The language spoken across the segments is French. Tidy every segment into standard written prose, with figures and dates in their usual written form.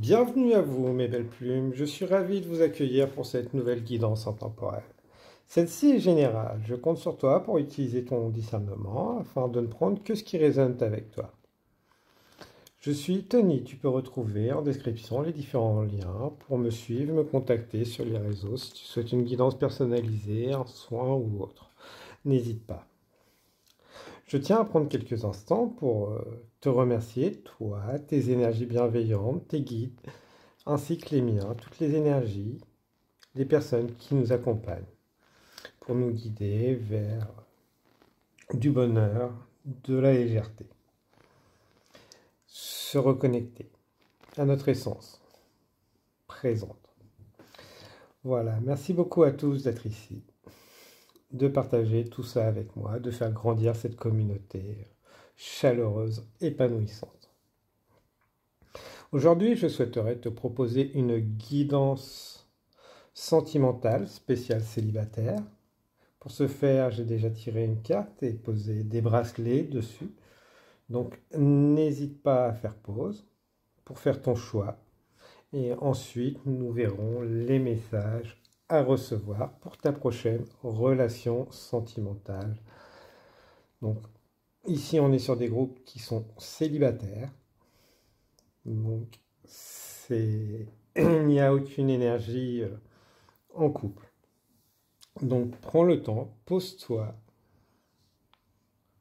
Bienvenue à vous, mes belles plumes. Je suis ravi de vous accueillir pour cette nouvelle guidance intemporelle. Celle-ci est générale. Je compte sur toi pour utiliser ton discernement afin de ne prendre que ce qui résonne avec toi. Je suis Tony. Tu peux retrouver en description les différents liens pour me suivre, me contacter sur les réseaux si tu souhaites une guidance personnalisée, un soin ou autre. N'hésite pas. Je tiens à prendre quelques instants pour te remercier, toi, tes énergies bienveillantes, tes guides, ainsi que les miens, toutes les énergies, les personnes qui nous accompagnent pour nous guider vers du bonheur, de la légèreté. Se reconnecter à notre essence présente. Voilà, merci beaucoup à tous d'être ici, de partager tout ça avec moi, de faire grandir cette communauté chaleureuse, épanouissante. Aujourd'hui, je souhaiterais te proposer une guidance sentimentale spéciale célibataire. Pour ce faire, j'ai déjà tiré une carte et posé des bracelets dessus. Donc, n'hésite pas à faire pause pour faire ton choix. Et ensuite, nous verrons les messages à recevoir pour ta prochaine relation sentimentale. Donc, ici, on est sur des groupes qui sont célibataires. Donc, il n'y a aucune énergie en couple. Donc, prends le temps, pose-toi.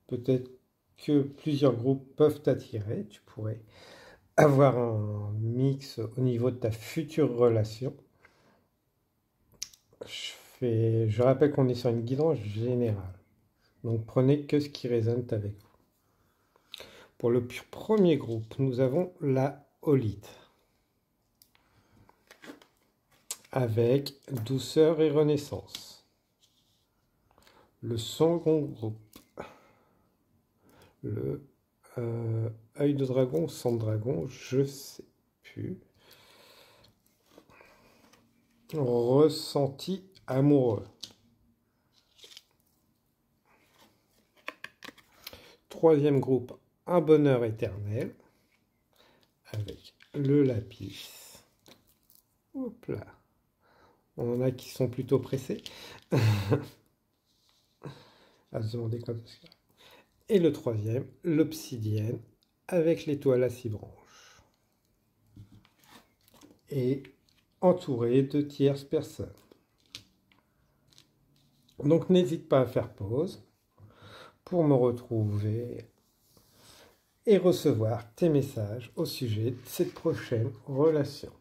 Peut-être que plusieurs groupes peuvent t'attirer. Tu pourrais avoir un mix au niveau de ta future relation. Je rappelle qu'on est sur une guidance générale. Donc, prenez que ce qui résonne avec vous. Pour le premier groupe, nous avons la Holite. Avec douceur et renaissance. Le second groupe, le œil de dragon, sang de dragon, je sais plus. Ressenti amoureux. Troisième groupe, un bonheur éternel, avec le lapis. Hop là. On en a qui sont plutôt pressés à se demander comme ça. Et le troisième, l'obsidienne, avec l'étoile à 6 branches. Et entouré de tierces personnes. Donc n'hésite pas à faire pause pour me retrouver et recevoir tes messages au sujet de cette prochaine relation.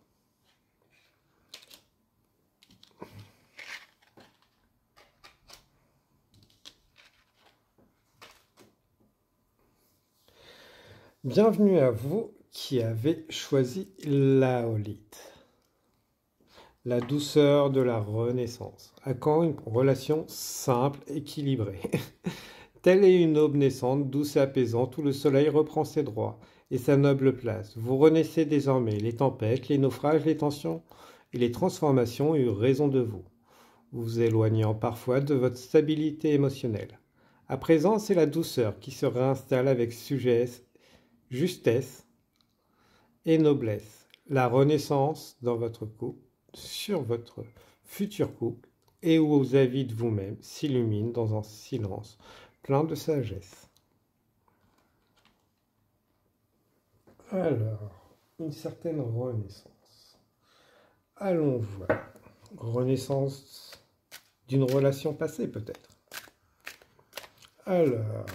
Bienvenue à vous qui avez choisi la Holite. La douceur de la renaissance. À quand une relation simple, équilibrée. Telle est une aube naissante, douce et apaisante, où le soleil reprend ses droits et sa noble place. Vous renaissez désormais. Les tempêtes, les naufrages, les tensions et les transformations eurent raison de vous, vous éloignant parfois de votre stabilité émotionnelle. À présent, c'est la douceur qui se réinstalle avec justesse et noblesse. La renaissance dans votre couple, sur votre futur couple, et aux avis de vous-même s'illumine dans un silence plein de sagesse. Alors, une certaine renaissance. Allons voir. Renaissance d'une relation passée peut-être. Alors,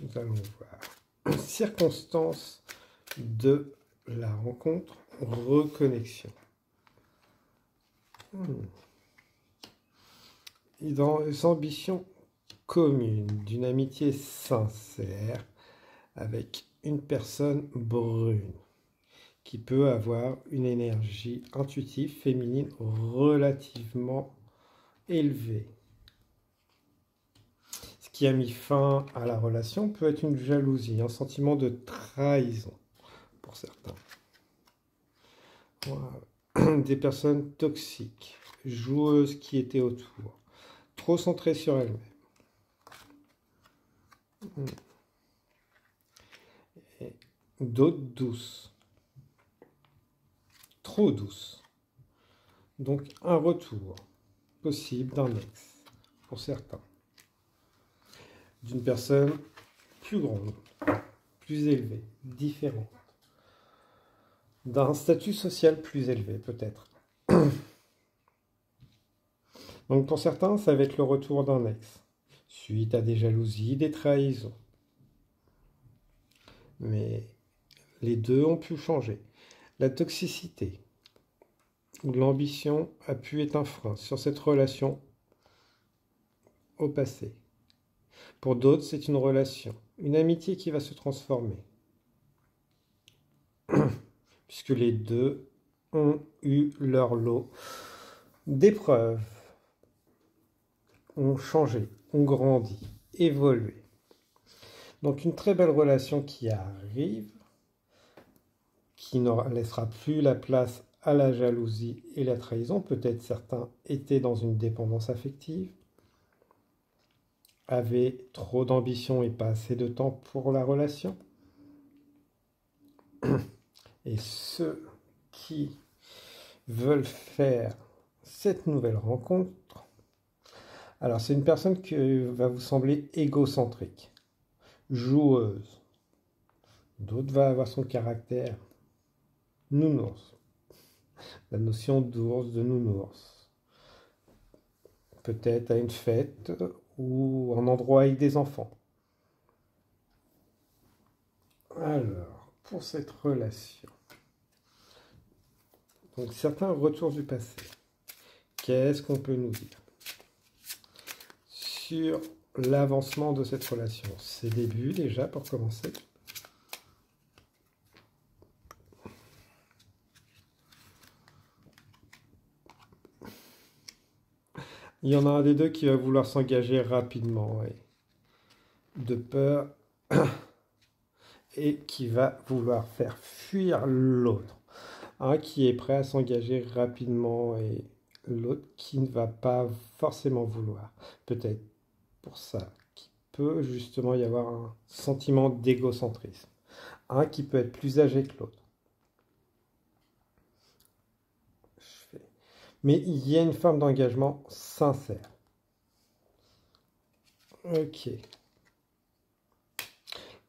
nous allons voir. Circonstances de la rencontre, reconnexion. Dans les ambitions communes, d'une amitié sincère avec une personne brune qui peut avoir une énergie intuitive féminine relativement élevée. Ce qui a mis fin à la relation peut être une jalousie, un sentiment de trahison pour certains. Voilà. Des personnes toxiques, joueuses qui étaient autour, trop centrées sur elles-mêmes. D'autres douces, trop douce. Donc un retour possible d'un ex, pour certains. D'une personne plus grande, plus élevée, différente. D'un statut social plus élevé, peut-être. Donc pour certains, ça va être le retour d'un ex, suite à des jalousies, des trahisons. Mais les deux ont pu changer. La toxicité ou l'ambition a pu être un frein sur cette relation au passé. Pour d'autres, c'est une relation, une amitié qui va se transformer. Puisque les deux ont eu leur lot d'épreuves, ont changé, ont grandi, évolué. Donc une très belle relation qui arrive, qui ne laissera plus la place à la jalousie et la trahison. Peut-être certains étaient dans une dépendance affective, avaient trop d'ambition et pas assez de temps pour la relation. Et ceux qui veulent faire cette nouvelle rencontre, alors c'est une personne qui va vous sembler égocentrique, joueuse. D'autres va avoir son caractère nounours, la notion d'ours, de nounours. Peut-être à une fête ou un endroit avec des enfants. Alors, pour cette relation, donc certains retours du passé, qu'est-ce qu'on peut nous dire sur l'avancement de cette relation? Ses débuts déjà, pour commencer. Il y en a un des deux qui va vouloir s'engager rapidement, de peur, et qui va vouloir faire fuir l'autre. Un qui est prêt à s'engager rapidement et l'autre qui ne va pas forcément vouloir. Peut-être pour ça qu'il peut justement y avoir un sentiment d'égocentrisme. Un qui peut être plus âgé que l'autre. Mais il y a une forme d'engagement sincère. Ok.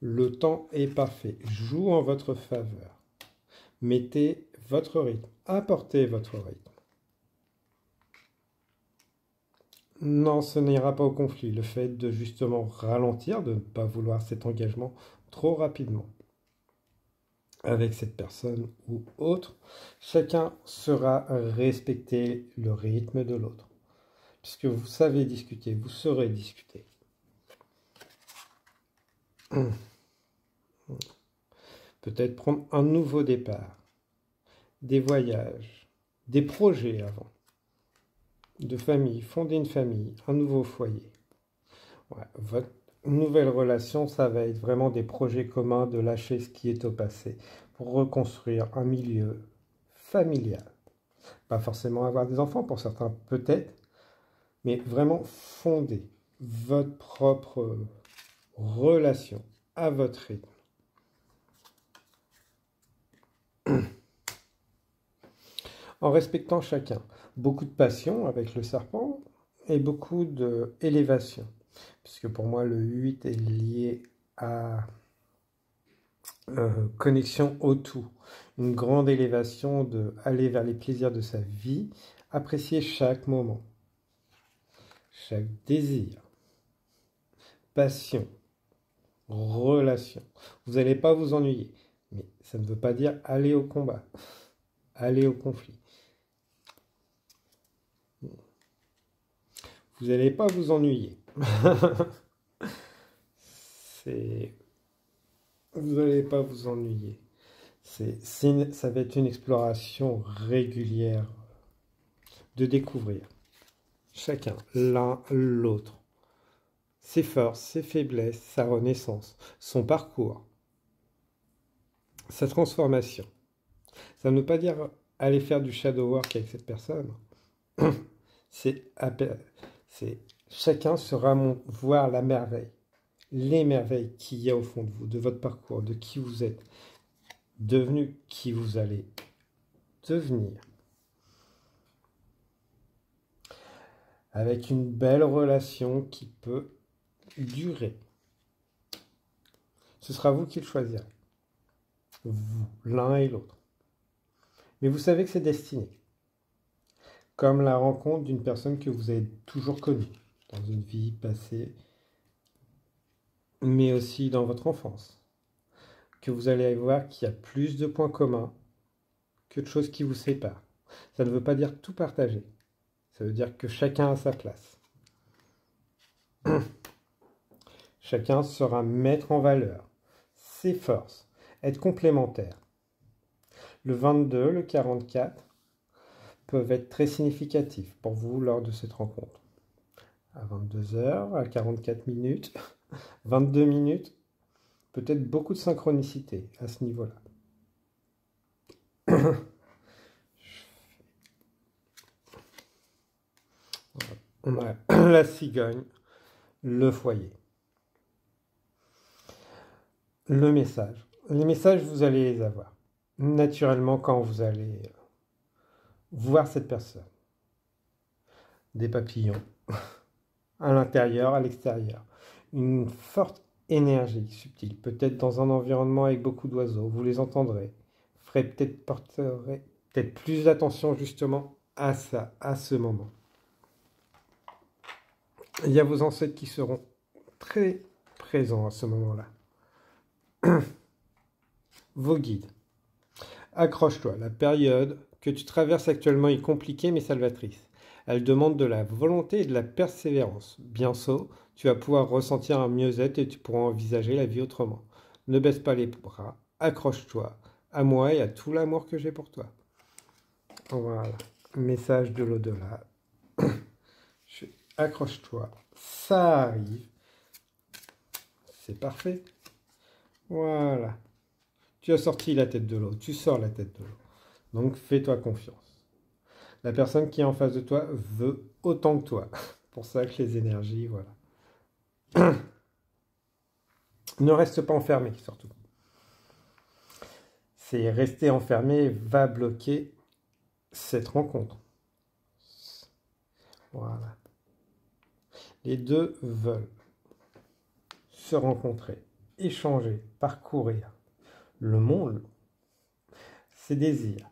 Le temps est parfait. Joue en votre faveur. Mettez votre rythme. Apportez votre rythme. Non, ce n'ira pas au conflit. Le fait de justement ralentir, de ne pas vouloir cet engagement trop rapidement avec cette personne ou autre, chacun saura respecter le rythme de l'autre. Puisque vous savez discuter, vous saurez discuter. Peut-être prendre un nouveau départ, des voyages, des projets avant, de famille, fonder une famille, un nouveau foyer. Ouais, votre nouvelle relation, ça va être vraiment des projets communs, de lâcher ce qui est au passé pour reconstruire un milieu familial. Pas forcément avoir des enfants, pour certains peut-être, mais vraiment fonder votre propre relation à votre rythme. En respectant chacun. Beaucoup de passion avec le serpent et beaucoup d'élévation. Puisque pour moi, le 8 est lié à connexion au tout. Une grande élévation de aller vers les plaisirs de sa vie, apprécier chaque moment, chaque désir, passion, relation. Vous n'allez pas vous ennuyer. Mais ça ne veut pas dire aller au combat, aller au conflit. Vous n'allez pas vous ennuyer. Vous n'allez pas vous ennuyer. Ça va être une exploration régulière de découvrir chacun, l'un l'autre, ses forces, ses faiblesses, sa renaissance, son parcours, sa transformation. Ça ne veut pas dire aller faire du shadow work avec cette personne. C'est chacun sera voir la merveille, les merveilles qu'il y a au fond de vous, de votre parcours, de qui vous êtes devenu, qui vous allez devenir. Avec une belle relation qui peut durer. Ce sera vous qui le choisirez. Vous, l'un et l'autre. Mais vous savez que c'est destiné. Comme la rencontre d'une personne que vous avez toujours connue dans une vie passée, mais aussi dans votre enfance. Que vous allez voir qu'il y a plus de points communs que de choses qui vous séparent. Ça ne veut pas dire tout partager. Ça veut dire que chacun a sa place. Chacun saura mettre en valeur ses forces, être complémentaires. Le 22, le 44 peuvent être très significatifs pour vous lors de cette rencontre. À 22 heures, à 44 minutes, 22 minutes, peut-être beaucoup de synchronicité à ce niveau-là. On a la cigogne, le foyer. Le message. Les messages, vous allez les avoir. Naturellement, quand vous allez voir cette personne. Des papillons. À l'intérieur, à l'extérieur. Une forte énergie subtile. Peut-être dans un environnement avec beaucoup d'oiseaux. Vous les entendrez. Porterez peut-être plus d'attention justement à ça, à ce moment. Il y a vos ancêtres qui seront très présents à ce moment-là. Vos guides. Accroche-toi, la période que tu traverses actuellement est compliquée mais salvatrice. Elle demande de la volonté et de la persévérance. Bientôt, tu vas pouvoir ressentir un mieux-être et tu pourras envisager la vie autrement. Ne baisse pas les bras, accroche-toi à moi et à tout l'amour que j'ai pour toi. Voilà, message de l'au-delà. Accroche-toi, ça arrive. C'est parfait. Voilà. Tu as sorti la tête de l'eau, tu sors la tête de l'eau. Donc fais-toi confiance. La personne qui est en face de toi veut autant que toi. Pour ça que les énergies, voilà. Ne reste pas enfermé, surtout. C'est rester enfermé va bloquer cette rencontre. Voilà. Les deux veulent se rencontrer, échanger, parcourir le monde, ses désirs.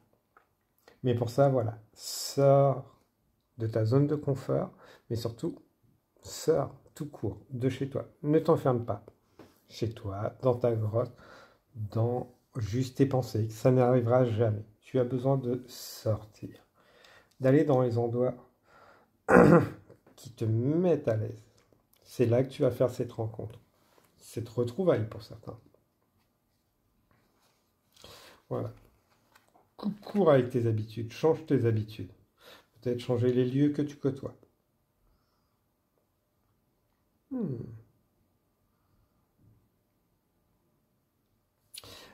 Mais pour ça, voilà, sors de ta zone de confort, mais surtout, sors tout court de chez toi. Ne t'enferme pas chez toi, dans ta grotte, dans juste tes pensées. Ça n'arrivera jamais. Tu as besoin de sortir, d'aller dans les endroits qui te mettent à l'aise. C'est là que tu vas faire cette rencontre, cette retrouvaille pour certains. Voilà. Coupe court avec tes habitudes, change tes habitudes. Peut-être changer les lieux que tu côtoies.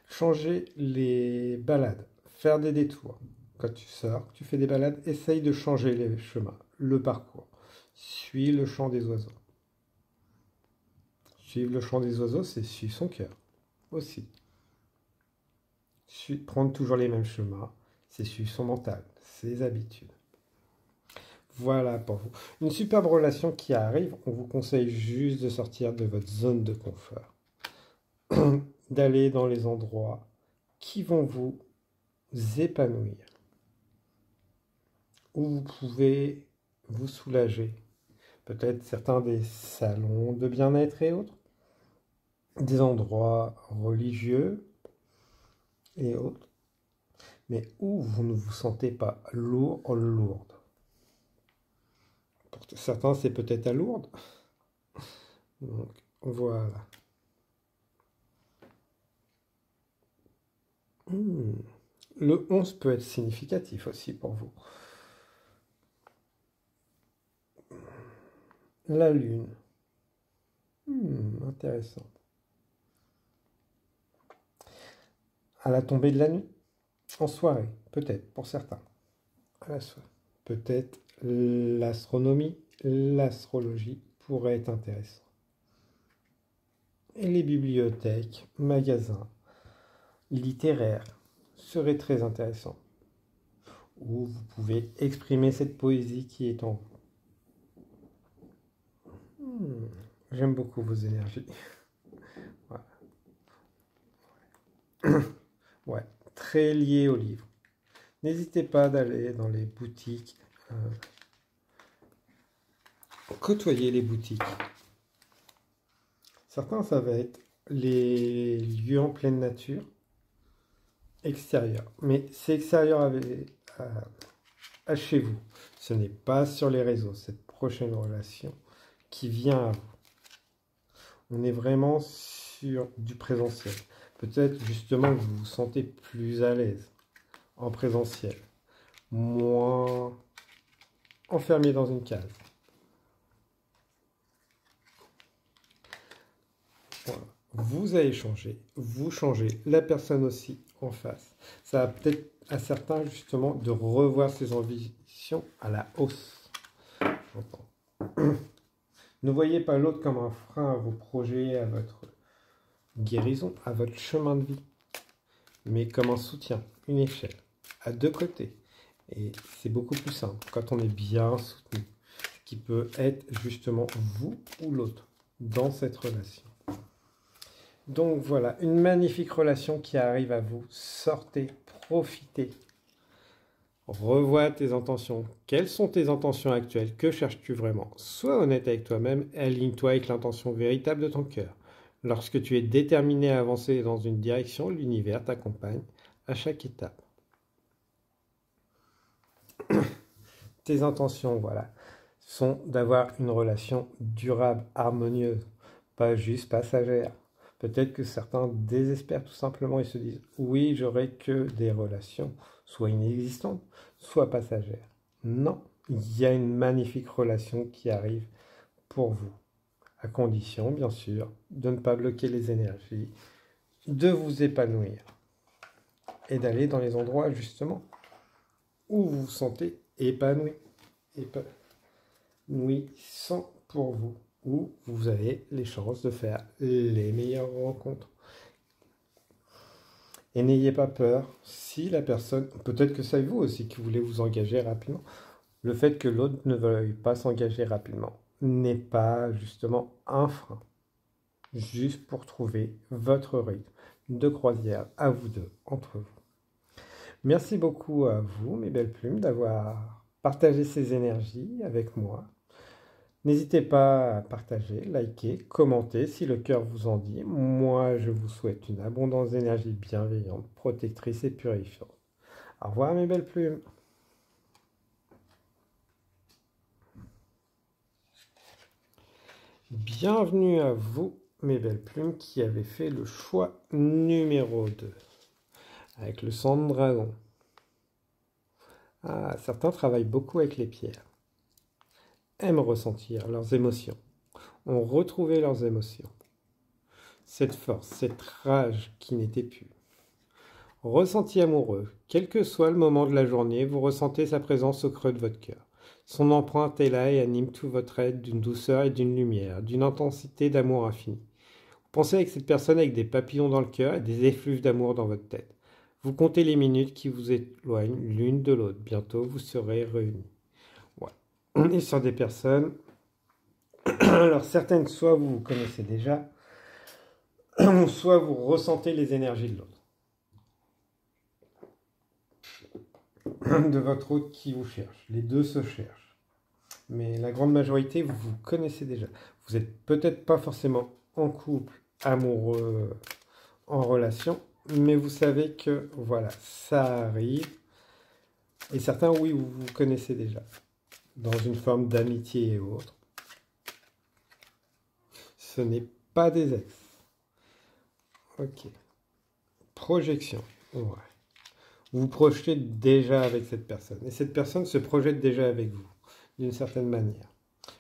Changer les balades, faire des détours. Quand tu sors, tu fais des balades, essaye de changer les chemins, le parcours. Suis le chant des oiseaux. Suivre le chant des oiseaux, c'est suivre son cœur aussi. Prendre toujours les mêmes chemins, c'est suivre son mental, ses habitudes. Voilà pour vous. Une superbe relation qui arrive, on vous conseille juste de sortir de votre zone de confort. D'aller dans les endroits qui vont vous épanouir. Où vous pouvez vous soulager. Peut-être certains des salons de bien-être et autres. Des endroits religieux et autres. Mais où vous ne vous sentez pas lourd ou lourde. Pour certains, c'est peut-être à Lourdes. Donc, voilà. Le 11 peut être significatif aussi pour vous. La lune. Intéressant. À la tombée de la nuit. En soirée, peut-être, pour certains. À la soirée. Peut-être l'astronomie, l'astrologie pourrait être intéressant. Et les bibliothèques, magasins, littéraires seraient très intéressants. où vous pouvez exprimer cette poésie qui est en vous. J'aime beaucoup vos énergies. Voilà. Ouais, très lié au livre. N'hésitez pas d'aller dans les boutiques, côtoyer les boutiques. Certains, ça va être les lieux en pleine nature, extérieurs. Mais c'est extérieur à chez vous. Ce n'est pas sur les réseaux, cette prochaine relation qui vient à vous. On est vraiment sur du présentiel. Peut-être justement que vous vous sentez plus à l'aise en présentiel, moins enfermé dans une case. Voilà. Vous allez changer, vous changez, la personne aussi en face. Ça va peut-être à certains justement de revoir ses ambitions à la hausse. J'entends. Ne voyez pas l'autre comme un frein à vos projets, à votre guérison, à votre chemin de vie, mais comme un soutien, une échelle, à deux côtés. Et c'est beaucoup plus simple quand on est bien soutenu, ce qui peut être justement vous ou l'autre dans cette relation. Donc voilà, une magnifique relation qui arrive à vous. Sortez, profitez. Revois tes intentions. Quelles sont tes intentions actuelles? Que cherches-tu vraiment? Sois honnête avec toi-même et aligne-toi avec l'intention véritable de ton cœur. Lorsque tu es déterminé à avancer dans une direction, l'univers t'accompagne à chaque étape. Tes intentions, voilà, sont d'avoir une relation durable, harmonieuse, pas juste passagère. Peut-être que certains désespèrent tout simplement et se disent « Oui, j'aurai que des relations, soit inexistantes, soit passagères. » Non, il y a une magnifique relation qui arrive pour vous, à condition, bien sûr, de ne pas bloquer les énergies, de vous épanouir et d'aller dans les endroits, justement, où vous vous sentez épanoui, épanouissant pour vous, où vous avez les chances de faire les meilleures rencontres. Et n'ayez pas peur si la personne, peut-être que c'est vous aussi qui voulez vous engager rapidement, le fait que l'autre ne veuille pas s'engager rapidement n'est pas justement un frein, juste pour trouver votre rythme de croisière à vous deux, entre vous. Merci beaucoup à vous, mes belles plumes, d'avoir partagé ces énergies avec moi. N'hésitez pas à partager, liker, commenter si le cœur vous en dit. Moi, je vous souhaite une abondance d'énergie bienveillante, protectrice et purifiante. Au revoir, mes belles plumes. Bienvenue à vous, mes belles plumes, qui avez fait le choix numéro 2, avec le sang de dragon. Ah, certains travaillent beaucoup avec les pierres, aiment ressentir leurs émotions, ont retrouvé leurs émotions. Cette force, cette rage qui n'était plus. Ressenti amoureux, quel que soit le moment de la journée, vous ressentez sa présence au creux de votre cœur. Son empreinte est là et anime tout votre être d'une douceur et d'une lumière, d'une intensité d'amour infini. Vous pensez avec cette personne avec des papillons dans le cœur et des effluves d'amour dans votre tête. Vous comptez les minutes qui vous éloignent l'une de l'autre. Bientôt, vous serez réunis. Ouais. On est sur des personnes. Alors, certaines, soit vous vous connaissez déjà, soit vous ressentez les énergies de l'autre. De votre autre qui vous cherche. Les deux se cherchent. Mais la grande majorité, vous vous connaissez déjà. Vous n'êtes peut-être pas forcément en couple, amoureux, en relation, mais vous savez que, voilà, ça arrive. Et certains, oui, vous vous connaissez déjà. Dans une forme d'amitié et autres. Ce n'est pas des ex. Ok. Projection. Ouais. Vous vous projetez déjà avec cette personne. Et cette personne se projette déjà avec vous, d'une certaine manière.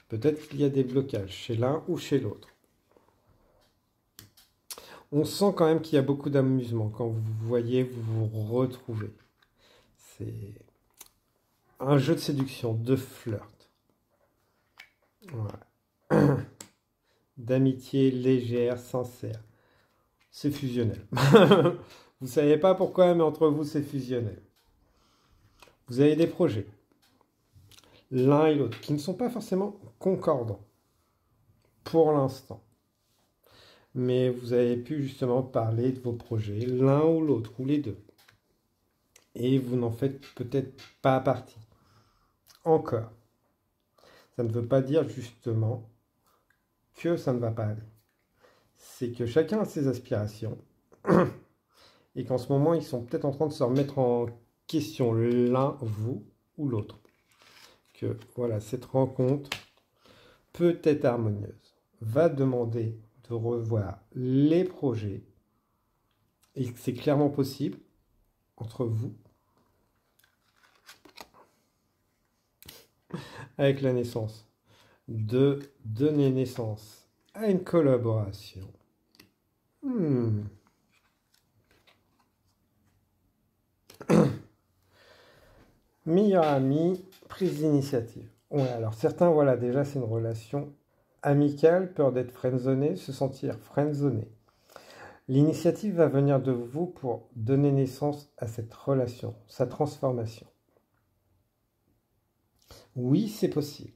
Peut-être qu'il y a des blocages chez l'un ou chez l'autre. On sent quand même qu'il y a beaucoup d'amusement quand vous voyez, vous vous retrouvez. C'est un jeu de séduction, de flirt. Ouais. D'amitié légère, sincère. C'est fusionnel. Vous ne savez pas pourquoi, mais entre vous, c'est fusionnel. Vous avez des projets, l'un et l'autre, qui ne sont pas forcément concordants pour l'instant. Mais vous avez pu justement parler de vos projets, l'un ou l'autre, ou les deux. Et vous n'en faites peut-être pas partie. Encore. Ça ne veut pas dire justement que ça ne va pas aller. C'est que chacun a ses aspirations et qu'en ce moment, ils sont peut-être en train de se remettre en question l'un, vous ou l'autre. Que voilà, cette rencontre peut être harmonieuse, va demander de revoir les projets et que c'est clairement possible entre vous avec la naissance de donner naissance à une collaboration. Meilleur ami, prise d'initiative. Ouais, alors certains, voilà, déjà c'est une relation amicale, peur d'être friendzoné, se sentir friendzoné. L'initiative va venir de vous pour donner naissance à cette relation, sa transformation. Oui, c'est possible.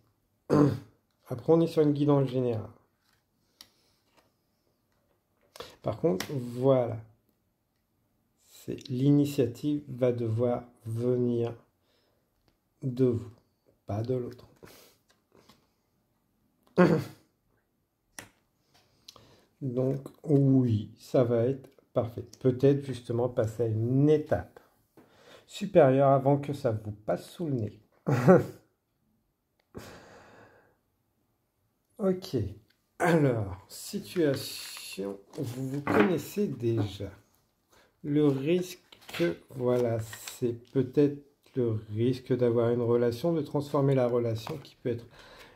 Après, on est sur une guidance générale. Par contre, voilà. L'initiative va devoir venir de vous, pas de l'autre. Donc, oui, ça va être parfait. Peut-être justement passer à une étape supérieure avant que ça vous passe sous le nez. Ok. Alors, situation, vous vous connaissez déjà. Le risque, voilà, c'est peut-être le risque d'avoir une relation, de transformer la relation qui peut être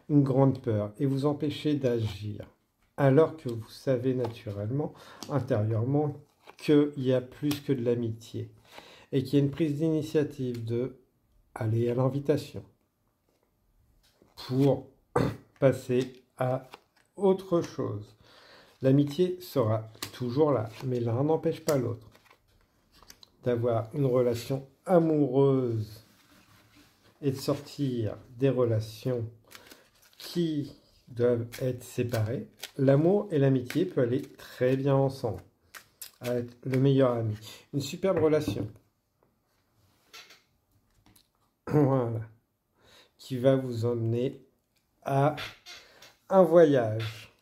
une grande peur et vous empêcher d'agir. Alors que vous savez naturellement, intérieurement, qu'il y a plus que de l'amitié et qu'il y a une prise d'initiative de aller à l'invitation pour passer à autre chose. L'amitié sera toujours là, mais l'un n'empêche pas l'autre d'avoir une relation amoureuse et de sortir des relations qui doivent être séparées. L'amour et l'amitié peuvent aller très bien ensemble, avec le meilleur ami. Une superbe relation. Voilà. Qui va vous emmener à un voyage.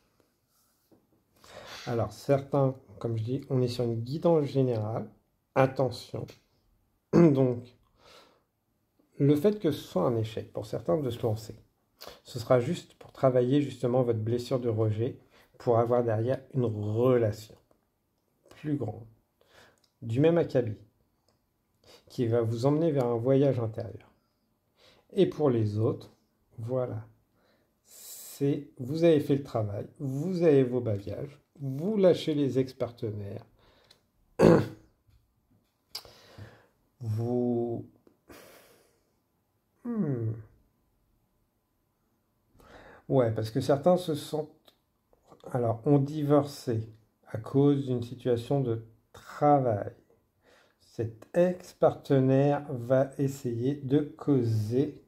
Alors, certains, comme je dis, on est sur une guidance générale. Attention. Donc, le fait que ce soit un échec pour certains de se lancer, ce sera juste pour travailler justement votre blessure de rejet, pour avoir derrière une relation plus grande, du même acabit, qui va vous emmener vers un voyage intérieur. Et pour les autres, voilà, c'est vous avez fait le travail, vous avez vos bagages, vous lâchez les ex-partenaires, vous... Ouais, parce que certains se sentent... Alors, ont divorcé à cause d'une situation de travail. Cet ex-partenaire va essayer de causer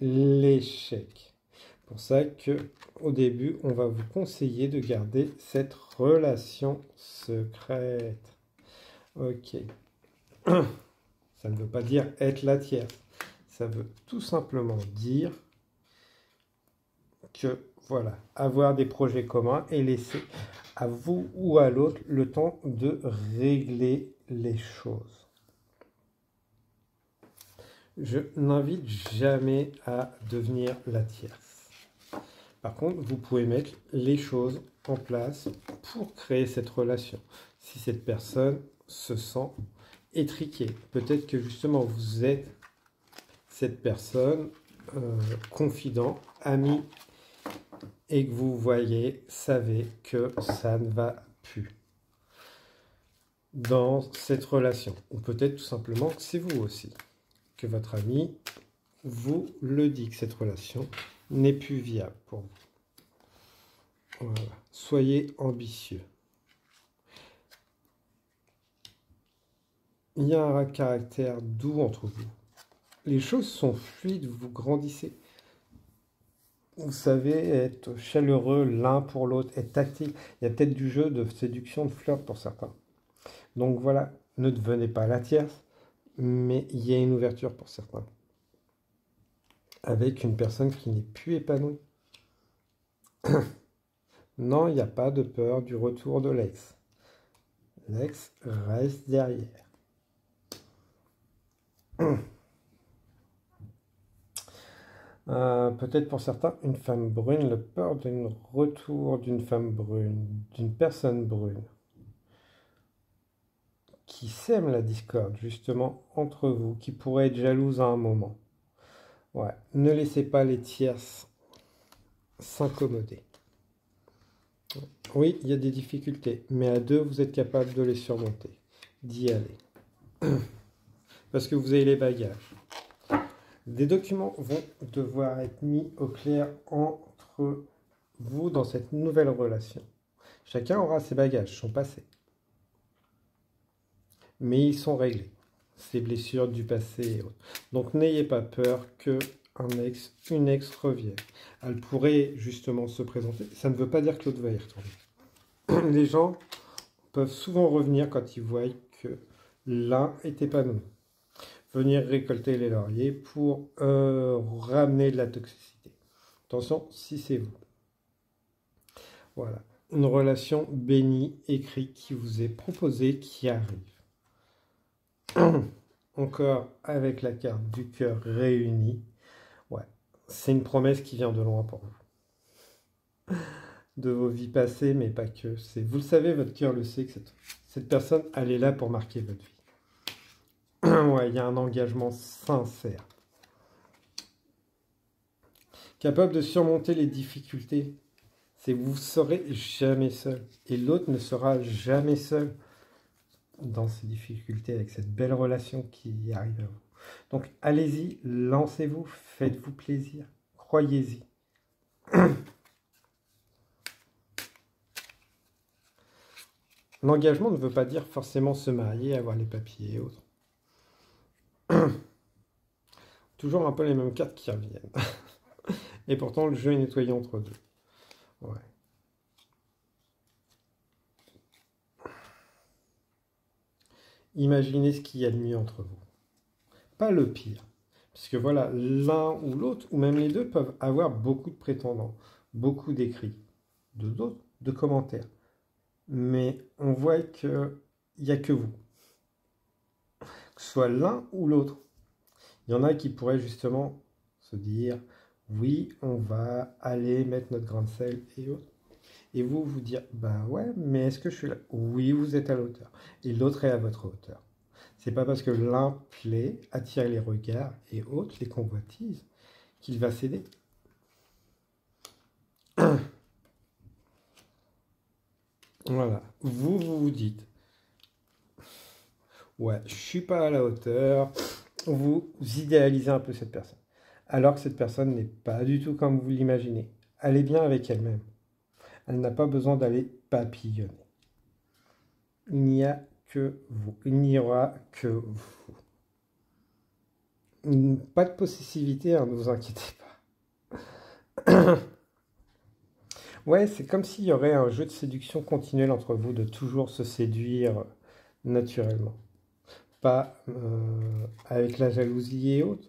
l'échec. C'est pour ça que au début, on va vous conseiller de garder cette relation secrète. Ok. Ça ne veut pas dire être la tierce. Ça veut tout simplement dire que, voilà, avoir des projets communs et laisser à vous ou à l'autre le temps de régler les choses. Je n'invite jamais à devenir la tierce. Par contre, vous pouvez mettre les choses en place pour créer cette relation. Si cette personne se sent étriquée, peut-être que justement vous êtes cette personne confident, ami, et que vous voyez, savez que ça ne va plus dans cette relation. Ou peut-être tout simplement que c'est vous aussi, que votre ami vous le dit, que cette relation n'est plus viable pour vous. Voilà. Soyez ambitieux. Il y a un caractère doux entre vous. les choses sont fluides, vous grandissez. Vous savez être chaleureux l'un pour l'autre, être tactile. Il y a peut-être du jeu de séduction, de flirt pour certains. Donc voilà, ne devenez pas la tierce, mais il y a une ouverture pour certains. Avec une personne qui n'est plus épanouie. Non, il n'y a pas de peur du retour de l'ex. L'ex reste derrière. Peut-être pour certains, une femme brune, le peur d'un retour d'une femme brune, d'une personne brune, qui sème la discorde justement entre vous, qui pourrait être jalouse à un moment. Ouais, ne laissez pas les tierces s'accommoder. Oui, il y a des difficultés, mais à deux, vous êtes capable de les surmonter, d'y aller. Parce que vous avez les bagages. Des documents vont devoir être mis au clair entre vous dans cette nouvelle relation. Chacun aura ses bagages, son passé. Mais ils sont réglés. Ces blessures du passé et autres. Donc n'ayez pas peur que une ex revienne. Elle pourrait justement se présenter. Ça ne veut pas dire que l'autre va y retourner. Les gens peuvent souvent revenir quand ils voient que l'un est épanoui. Venir récolter les lauriers pour ramener de la toxicité. Attention, si c'est vous. Voilà. Une relation bénie, écrite, qui vous est proposée, qui arrive. Encore avec la carte du cœur réunie. Ouais, c'est une promesse qui vient de loin pour vous. De vos vies passées, mais pas que. Vous le savez, votre cœur le sait que cette personne, elle est là pour marquer votre vie. Ouais, il y a un engagement sincère. Capable de surmonter les difficultés. Vous ne serez jamais seul. Et l'autre ne sera jamais seul dans ces difficultés avec cette belle relation qui arrive à vous. Donc allez-y, lancez-vous, faites-vous plaisir, croyez-y. L'engagement ne veut pas dire forcément se marier, avoir les papiers et autres. Toujours un peu les mêmes cartes qui reviennent. Et pourtant, le jeu est nettoyé entre deux. Ouais. Imaginez ce qu'il y a de mieux entre vous. Pas le pire. Parce que voilà, l'un ou l'autre, ou même les deux, peuvent avoir beaucoup de prétendants, beaucoup d'écrits, de commentaires. Mais on voit qu'il n'y a que vous. Que ce soit l'un ou l'autre. Il y en a qui pourraient justement se dire, oui, on va aller mettre notre grain de sel et autres. Et vous, vous dire, bah ouais, mais est-ce que je suis là? Oui, vous êtes à la hauteur. Et l'autre est à votre hauteur. C'est pas parce que l'un plaît, attire les regards et autres, les convoitises, qu'il va céder. Voilà. Vous dites, ouais, je suis pas à la hauteur. Vous idéalisez un peu cette personne. Alors que cette personne n'est pas du tout comme vous l'imaginez. Elle est bien avec elle-même. Elle n'a pas besoin d'aller papillonner. Il n'y a que vous. Il n'y aura que vous. Pas de possessivité, hein, ne vous inquiétez pas. Ouais, c'est comme s'il y aurait un jeu de séduction continuel entre vous, de toujours se séduire naturellement. Pas avec la jalousie et autres,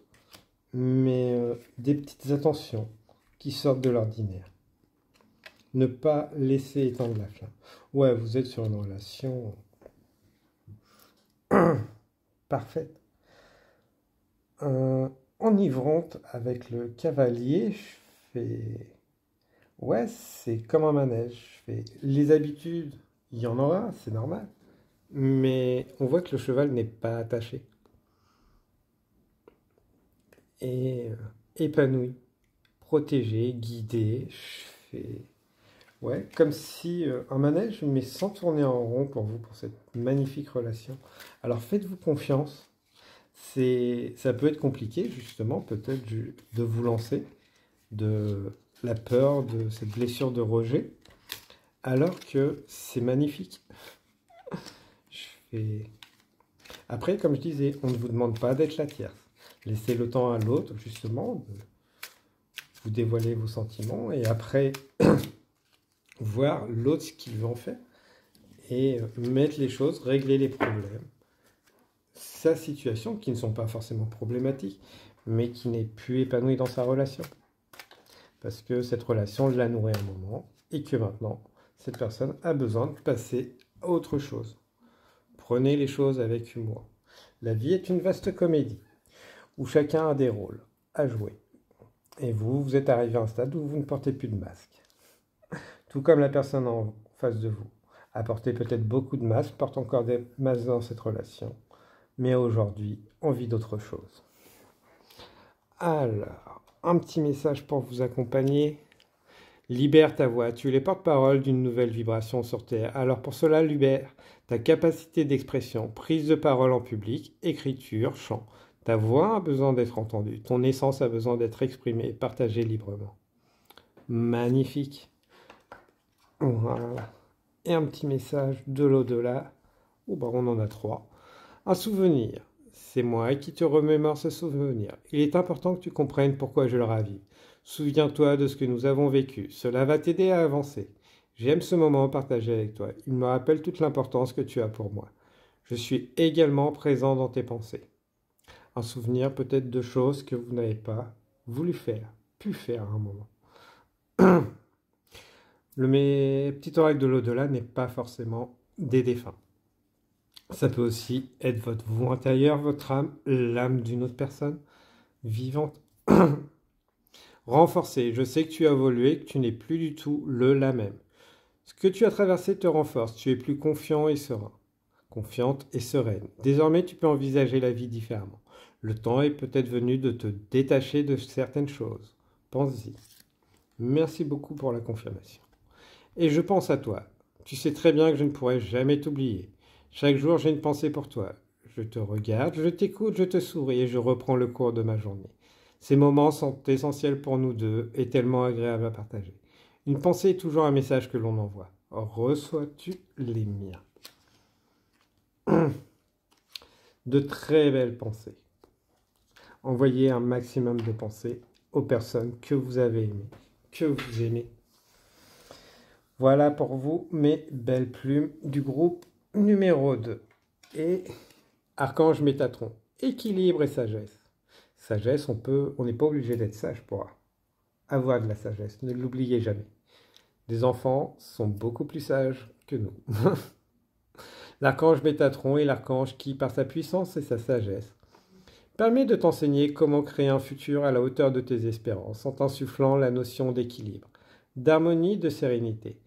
mais des petites attentions qui sortent de l'ordinaire. Ne pas laisser éteindre la flamme. Ouais, vous êtes sur une relation parfaite. Enivrante avec le cavalier, je fais... Ouais, c'est comme un manège. Je fais... Les habitudes, il y en aura, c'est normal. Mais on voit que le cheval n'est pas attaché. Et épanoui, protégé, guidé. Je fais... Ouais, comme si un manège, mais sans tourner en rond pour vous, pour cette magnifique relation. Alors faites-vous confiance. Ça peut être compliqué, justement, peut-être de vous lancer, de la peur de cette blessure de rejet, alors que c'est magnifique. Après, comme je disais, on ne vous demande pas d'être la tierce. Laissez le temps à l'autre, justement, de vous dévoiler vos sentiments et après, voir l'autre ce qu'il veut en faire et mettre les choses, régler les problèmes, sa situation, qui ne sont pas forcément problématiques, mais qui n'est plus épanouie dans sa relation. Parce que cette relation l'a nourrie un moment et que maintenant, cette personne a besoin de passer à autre chose. Prenez les choses avec humour. La vie est une vaste comédie où chacun a des rôles à jouer. Et vous, vous êtes arrivé à un stade où vous ne portez plus de masque. Tout comme la personne en face de vous a porté peut-être beaucoup de masques, porte encore des masques dans cette relation. Mais aujourd'hui, on vit d'autres choses. Alors, un petit message pour vous accompagner. Libère ta voix, tu es les porte-parole d'une nouvelle vibration sur Terre. Alors pour cela, libère ta capacité d'expression, prise de parole en public, écriture, chant. Ta voix a besoin d'être entendue, ton essence a besoin d'être exprimée et partagée librement. Magnifique. Voilà. Et un petit message de l'au-delà. Oh ben on en a 3. Un souvenir. C'est moi qui te remémore ce souvenir. Il est important que tu comprennes pourquoi je le ravive. Souviens-toi de ce que nous avons vécu. Cela va t'aider à avancer. J'aime ce moment partagé avec toi. Il me rappelle toute l'importance que tu as pour moi. Je suis également présent dans tes pensées. Un souvenir peut-être de choses que vous n'avez pas voulu faire, pu faire à un moment. Mes petites oreilles de l'au-delà n'est pas forcément des défunts. Ça peut aussi être votre vous intérieur, votre âme, l'âme d'une autre personne vivante. Renforcé, je sais que tu as évolué, que tu n'es plus du tout la même. Ce que tu as traversé te renforce, tu es plus confiant et serein. Confiante et sereine. Désormais, tu peux envisager la vie différemment. Le temps est peut-être venu de te détacher de certaines choses. Pense-y. Merci beaucoup pour la confirmation. Et je pense à toi. Tu sais très bien que je ne pourrai jamais t'oublier. Chaque jour, j'ai une pensée pour toi. Je te regarde, je t'écoute, je te souris et je reprends le cours de ma journée. Ces moments sont essentiels pour nous deux et tellement agréables à partager. Une pensée est toujours un message que l'on envoie. Reçois-tu les miens? De très belles pensées. Envoyez un maximum de pensées aux personnes que vous avez aimées, que vous aimez. Voilà pour vous mes belles plumes du groupe numéro 2. Et Archange Métatron, équilibre et sagesse. Sagesse, on n'est pas obligé d'être sage pour avoir de la sagesse. Ne l'oubliez jamais. Les enfants sont beaucoup plus sages que nous. L'archange Métatron est l'archange qui, par sa puissance et sa sagesse, permet de t'enseigner comment créer un futur à la hauteur de tes espérances en t'insufflant la notion d'équilibre, d'harmonie, de sérénité,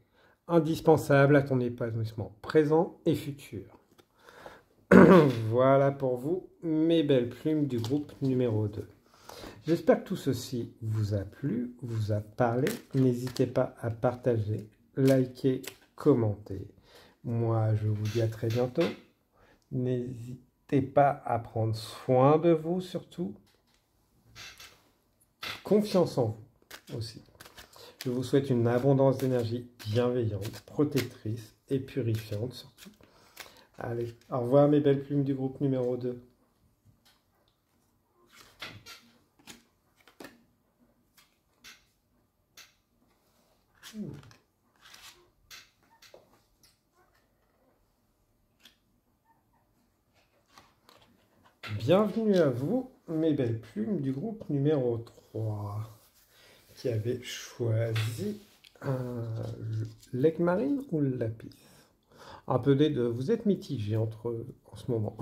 indispensable à ton épanouissement présent et futur. Voilà pour vous mes belles plumes du groupe numéro 2. J'espère que tout ceci vous a plu, vous a parlé. N'hésitez pas à partager, liker, commenter. Moi, je vous dis à très bientôt. N'hésitez pas à prendre soin de vous surtout. Confiance en vous aussi. Je vous souhaite une abondance d'énergie bienveillante, protectrice et purifiante surtout. Allez, au revoir mes belles plumes du groupe numéro 2. Bienvenue à vous, mes belles plumes du groupe numéro 3, qui avait choisi l'aigle marine ou le lapis. Un peu des deux. Vous êtes mitigés entre eux en ce moment.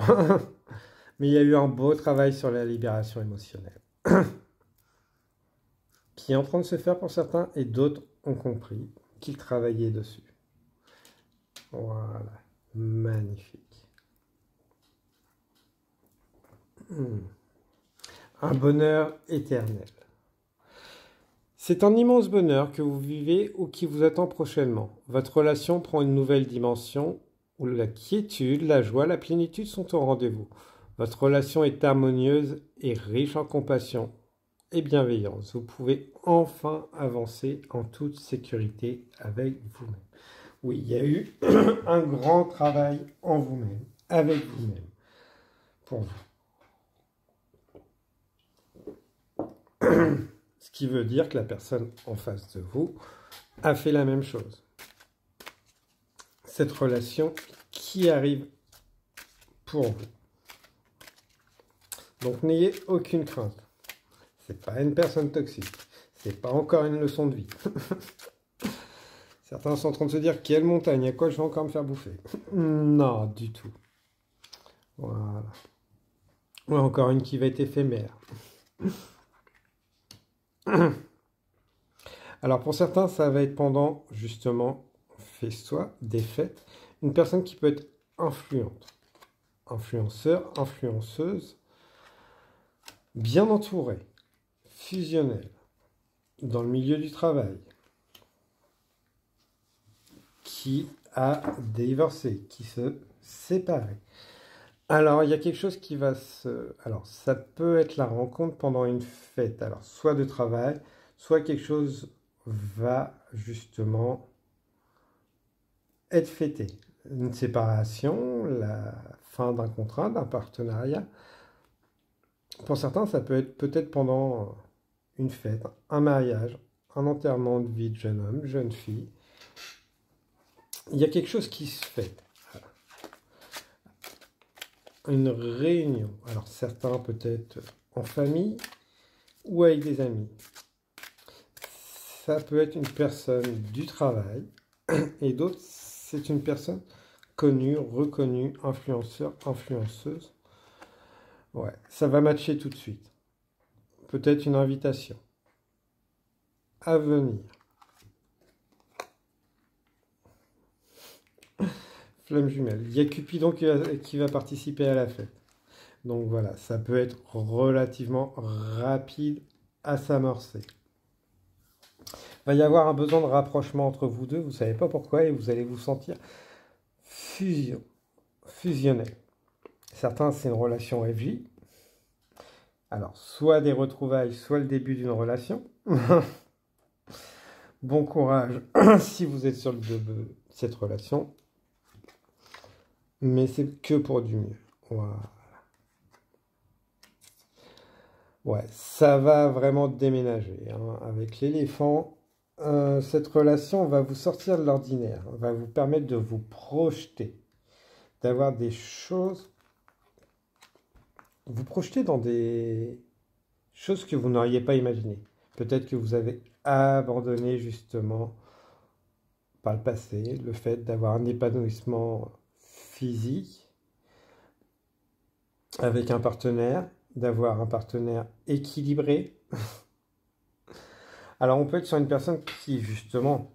Mais il y a eu un beau travail sur la libération émotionnelle qui est en train de se faire pour certains et d'autres ont compris qu'ils travaillaient dessus. Voilà. Magnifique. Un bonheur éternel. C'est un immense bonheur que vous vivez ou qui vous attend prochainement. Votre relation prend une nouvelle dimension où la quiétude, la joie, la plénitude sont au rendez-vous. Votre relation est harmonieuse et riche en compassion et bienveillance. Vous pouvez enfin avancer en toute sécurité avec vous-même. Oui, il y a eu un grand travail en vous-même, avec vous-même, pour vous. Ce qui veut dire que la personne en face de vous a fait la même chose. Cette relation qui arrive pour vous. Donc n'ayez aucune crainte. C'est pas une personne toxique. C'est pas encore une leçon de vie. Certains sont en train de se dire quelle montagne, à quoi je vais encore me faire bouffer. Non, du tout. Voilà. Ou encore une qui va être éphémère. Alors pour certains, ça va être pendant justement fais-toi des fêtes. Une personne qui peut être influente. Influenceur, influenceuse, bien entourée, fusionnelle, dans le milieu du travail, qui a divorcé, qui se séparait. Alors, il y a quelque chose qui va se... Alors, ça peut être la rencontre pendant une fête. Alors, soit de travail, soit quelque chose va justement être fêté. Une séparation, la fin d'un contrat, d'un partenariat. Pour certains, ça peut être peut-être pendant une fête, un mariage, un enterrement de vie de jeune homme, jeune fille. Il y a quelque chose qui se fait. Une réunion. Alors certains peut-être en famille ou avec des amis. Ça peut être une personne du travail et d'autres, c'est une personne connue, reconnue, influenceur, influenceuse. Ouais, ça va matcher tout de suite. Peut-être une invitation à venir. Flamme jumelle. Il y a Cupidon qui va participer à la fête. Donc voilà, ça peut être relativement rapide à s'amorcer. Il va y avoir un besoin de rapprochement entre vous deux, vous ne savez pas pourquoi, et vous allez vous sentir fusionnel. Certains, c'est une relation FJ. Alors, soit des retrouvailles, soit le début d'une relation. Bon courage si vous êtes sur le début de cette relation. Mais c'est que pour du mieux. Voilà. Ouais, ça va vraiment déménager. Hein. Avec l'éléphant, cette relation va vous sortir de l'ordinaire, va vous permettre de vous projeter, d'avoir des choses, vous projeter dans des choses que vous n'auriez pas imaginées. Peut-être que vous avez abandonné justement par le passé le fait d'avoir un épanouissement physique avec un partenaire, d'avoir un partenaire équilibré. Alors on peut être sur une personne qui justement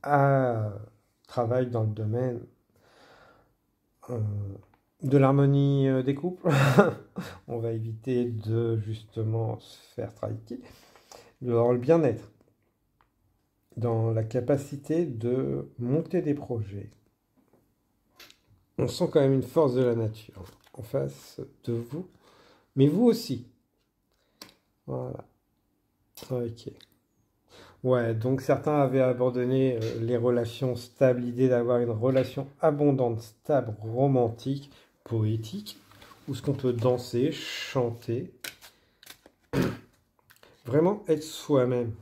travaille dans le domaine de l'harmonie des couples. On va éviter de justement se faire traquer dans le bien-être, dans la capacité de monter des projets. On sent quand même une force de la nature en face de vous, mais vous aussi. Voilà. Ok. Ouais, donc certains avaient abandonné les relations stables, l'idée d'avoir une relation abondante, stable, romantique, poétique, où ce qu'on peut danser, chanter, vraiment être soi-même.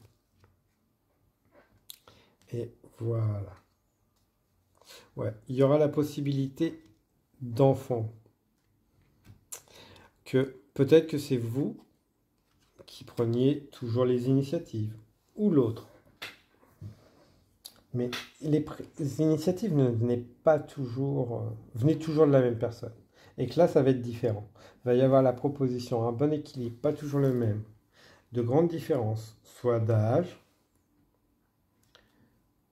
Et voilà. Ouais, il y aura la possibilité d'enfants. Que peut-être que c'est vous qui preniez toujours les initiatives, ou l'autre. Mais les initiatives ne venaient pas toujours, venaient toujours de la même personne. Et que là, ça va être différent. Il va y avoir la proposition, un bon équilibre, pas toujours le même. De grandes différences, soit d'âge,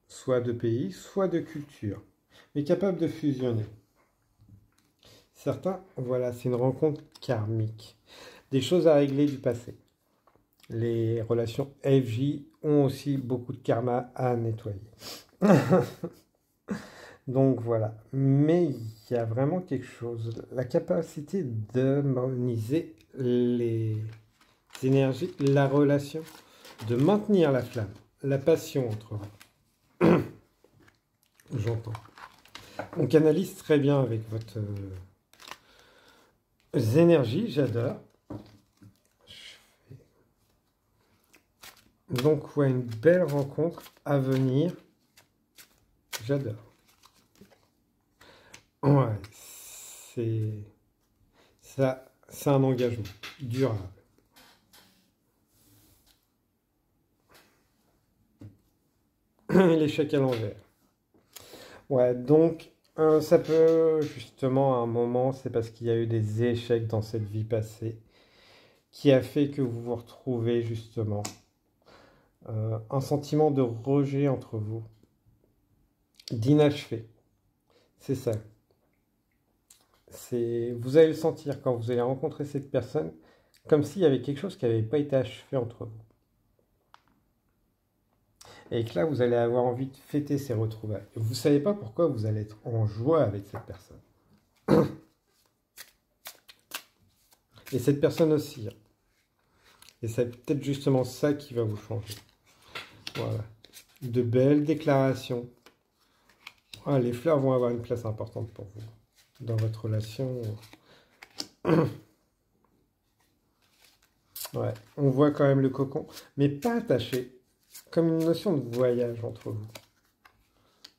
soit de pays, soit de culture. Mais capable de fusionner. Certains, voilà, c'est une rencontre karmique. Des choses à régler du passé. Les relations FJ ont aussi beaucoup de karma à nettoyer. Donc voilà. Mais il y a vraiment quelque chose. La capacité d'harmoniser les énergies, la relation, de maintenir la flamme, la passion entre vous. J'entends. On canalise très bien avec votre énergie, j'adore. Donc, ouais, une belle rencontre à venir. J'adore. Ouais, c'est ça, c'est un engagement durable. L'échec à l'envers. Ouais, donc ça peut justement à un moment, c'est parce qu'il y a eu des échecs dans cette vie passée qui a fait que vous vous retrouvez justement un sentiment de rejet entre vous, d'inachevé. C'est ça. Vous allez le sentir quand vous allez rencontrer cette personne, comme s'il y avait quelque chose qui n'avait pas été achevé entre vous. Et que là, vous allez avoir envie de fêter ces retrouvailles. Vous ne savez pas pourquoi vous allez être en joie avec cette personne. Et cette personne aussi. Hein. Et c'est peut-être justement ça qui va vous changer. Voilà. De belles déclarations. Ah, les fleurs vont avoir une place importante pour vous. Dans votre relation. Ouais. On voit quand même le cocon. Mais pas attaché. Comme une notion de voyage entre vous.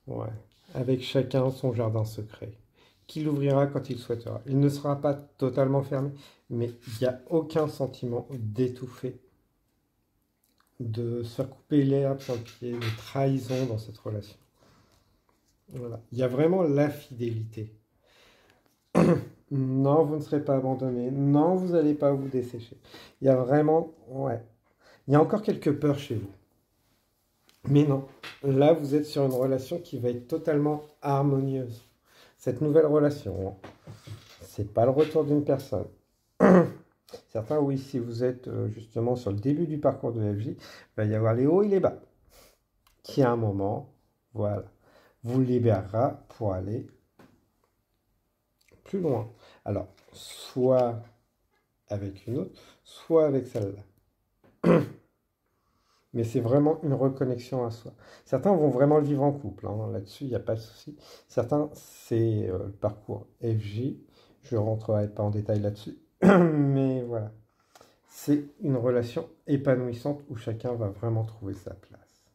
Ouais. Avec chacun son jardin secret. Qu'il ouvrira quand il souhaitera. Il ne sera pas totalement fermé. Mais il n'y a aucun sentiment d'étouffer. De se faire couper l'herbe sur le pied. De trahison dans cette relation. Voilà. Il y a vraiment la fidélité. Non, vous ne serez pas abandonné. Non, vous n'allez pas vous dessécher. Il y a vraiment... Ouais. Il y a encore quelques peurs chez vous. Mais non. Là, vous êtes sur une relation qui va être totalement harmonieuse. Cette nouvelle relation, c'est pas le retour d'une personne. Certains, oui, si vous êtes justement sur le début du parcours de FJ, il va y avoir les hauts et les bas. Qui à un moment, voilà, vous libérera pour aller plus loin. Alors, soit avec une autre, soit avec celle-là. Mais c'est vraiment une reconnexion à soi. Certains vont vraiment le vivre en couple. Hein. Là-dessus, il n'y a pas de souci. Certains, c'est le parcours FJ. Je ne rentrerai pas en détail là-dessus. Mais voilà. C'est une relation épanouissante où chacun va vraiment trouver sa place.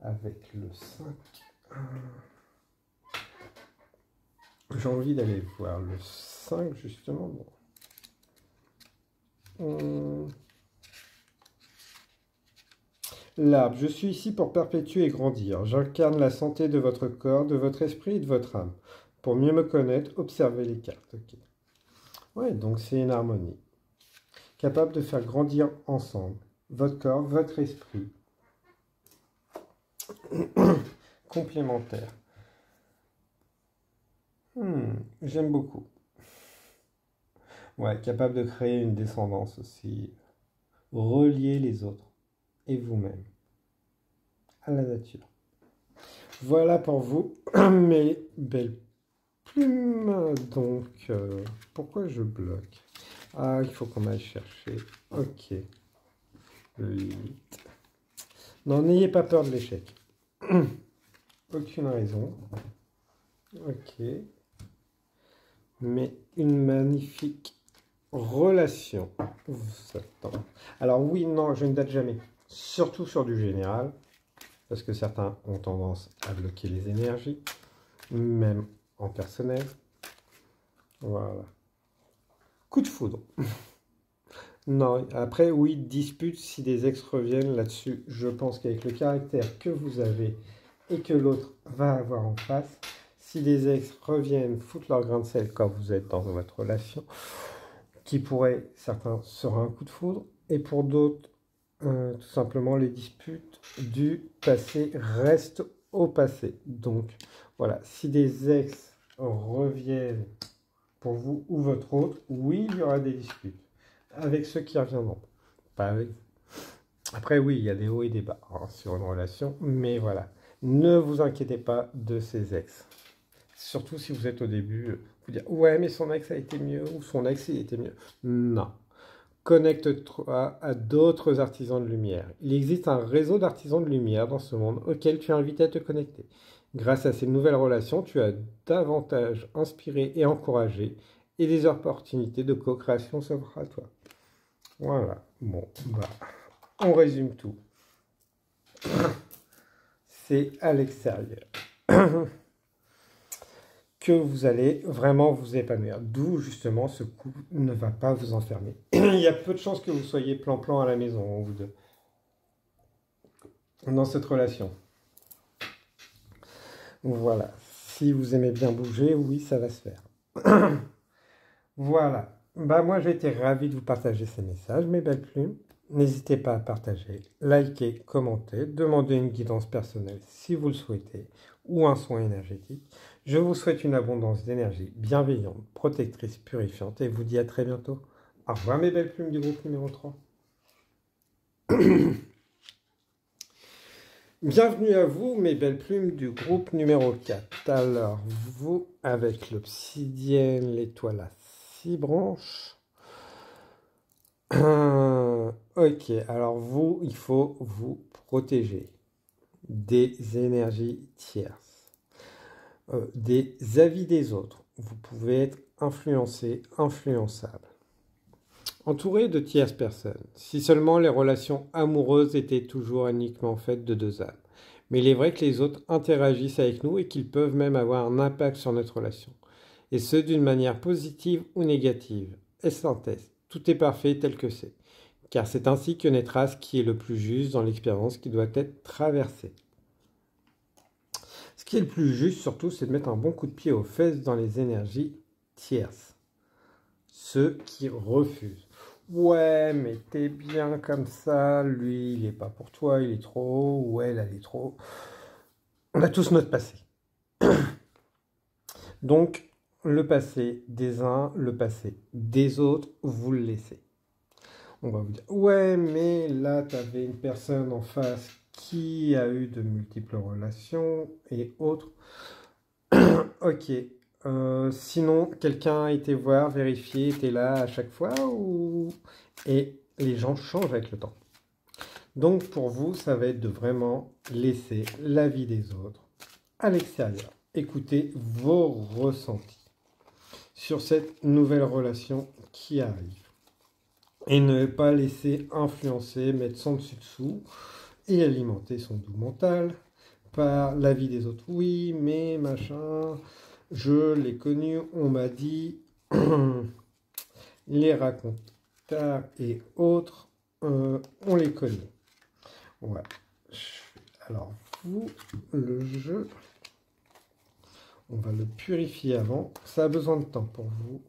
Avec le 5. J'ai envie d'aller voir le 5, justement. L'arbre, je suis ici pour perpétuer et grandir. J'incarne la santé de votre corps, de votre esprit et de votre âme. Pour mieux me connaître, observez les cartes. Ok. Ouais, donc c'est une harmonie. Capable de faire grandir ensemble votre corps, votre esprit. Complémentaire. J'aime beaucoup. Ouais, capable de créer une descendance aussi. Relier les autres et vous-même à la nature. Voilà pour vous, mes belles plumes. Donc, pourquoi je bloque? Ah, il faut qu'on aille chercher. Ok. Le 8. Non, n'ayez pas peur de l'échec. Aucune raison. Ok. Mais une magnifique relation vous attend. Alors oui, non, je ne date jamais. Surtout sur du général. Parce que certains ont tendance à bloquer les énergies. Même en personnel. Voilà. Coup de foudre. Non, après, oui, dispute si des ex reviennent là-dessus. Je pense qu'avec le caractère que vous avez et que l'autre va avoir en face, si des ex reviennent foutre leur grain de sel quand vous êtes dans votre relation, qui pourrait, certains, sera un coup de foudre, et pour d'autres, tout simplement, les disputes du passé restent au passé. Donc, voilà, si des ex reviennent pour vous ou votre autre, oui, il y aura des disputes avec ceux qui reviendront, pas avec vous. Après, oui, il y a des hauts et des bas sur une relation, mais voilà, ne vous inquiétez pas de ces ex. Surtout si vous êtes au début, vous dire ouais, mais son ex a été mieux ou son ex il était mieux. Non. Connecte-toi à d'autres artisans de lumière. Il existe un réseau d'artisans de lumière dans ce monde auquel tu es invité à te connecter. Grâce à ces nouvelles relations, tu as davantage inspiré et encouragé, et des opportunités de co-création s'offrent à toi. Voilà. Bon, bah, on résume tout. c'est à l'extérieur que vous allez vraiment vous épanouir. D'où justement ce couple ne va pas vous enfermer. Il y a peu de chances que vous soyez plan-plan à la maison, vous deux, dans cette relation. Voilà. Si vous aimez bien bouger, oui, ça va se faire. Voilà. Bah, moi, j'ai été ravi de vous partager ces messages, mes belles plumes. N'hésitez pas à partager, liker, commenter, demander une guidance personnelle si vous le souhaitez, ou un soin énergétique. Je vous souhaite une abondance d'énergie bienveillante, protectrice, purifiante, et vous dis à très bientôt. Au revoir, mes belles plumes du groupe numéro 3. Bienvenue à vous, mes belles plumes du groupe numéro 4. Alors, vous, avec l'obsidienne, l'étoile à 6 branches. Ok, alors vous, il faut vous protéger des énergies tierces, des avis des autres. Vous pouvez être influencé, influençable. Entouré de tierces personnes, si seulement les relations amoureuses étaient toujours uniquement faites de deux âmes. Mais il est vrai que les autres interagissent avec nous et qu'ils peuvent même avoir un impact sur notre relation. Et ce, d'une manière positive ou négative. Et sans test, tout est parfait tel que c'est. Car c'est ainsi que naîtra ce qui est le plus juste dans l'expérience qui doit être traversée. Ce qui est le plus juste surtout, c'est de mettre un bon coup de pied aux fesses dans les énergies tierces. Ceux qui refusent. Ouais, mais t'es bien comme ça, lui, il est pas pour toi, il est trop haut, ou elle est trop haut. On a tous notre passé. Donc, le passé des uns, le passé des autres, vous le laissez. On va vous dire, ouais, mais là, tu avais une personne en face qui a eu de multiples relations et autres. Ok. Sinon, quelqu'un a été voir, vérifier, était là à chaque fois ou... Et les gens changent avec le temps. Donc, pour vous, ça va être de vraiment laisser la vie des autres à l'extérieur. Écoutez vos ressentis sur cette nouvelle relation qui arrive. Et ne pas laisser influencer, mettre son dessus-dessous et alimenter son doux mental par la vie des autres. Oui, mais machin, je l'ai connu, on m'a dit, les racontars et autres, on les connaît. Voilà. Alors, vous, le jeu, on va le purifier avant. Ça a besoin de temps pour vous.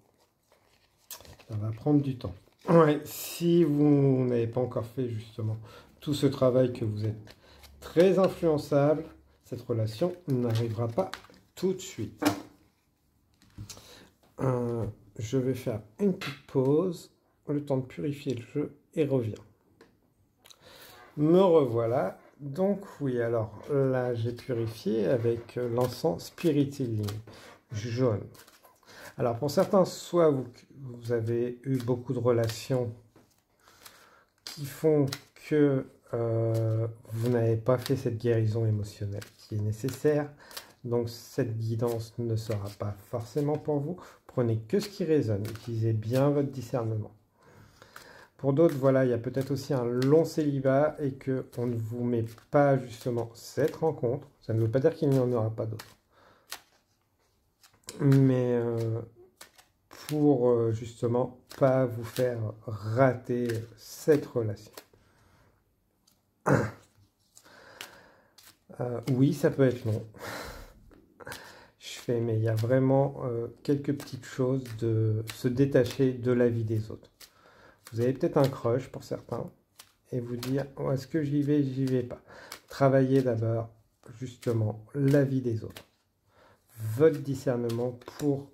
Ça va prendre du temps. Ouais, si vous n'avez pas encore fait justement tout ce travail, que vous êtes très influençable, cette relation n'arrivera pas tout de suite. Je vais faire une petite pause, le temps de purifier le jeu et reviens. Me revoilà. Donc oui, alors là j'ai purifié avec l'encens Spirit Healing jaune. Alors pour certains, soit vous avez eu beaucoup de relations qui font que vous n'avez pas fait cette guérison émotionnelle qui est nécessaire. Donc cette guidance ne sera pas forcément pour vous. Prenez que ce qui résonne, utilisez bien votre discernement. Pour d'autres, voilà, il y a peut-être aussi un long célibat et qu'on ne vous met pas justement cette rencontre. Ça ne veut pas dire qu'il n'y en aura pas d'autres. Mais pour justement pas vous faire rater cette relation. Oui, ça peut être long. Mais il y a vraiment quelques petites choses de se détacher de la vie des autres. Vous avez peut-être un crush pour certains et vous dire, oh, est-ce que j'y vais pas. Travaillez d'abord justement la vie des autres. Votre discernement pour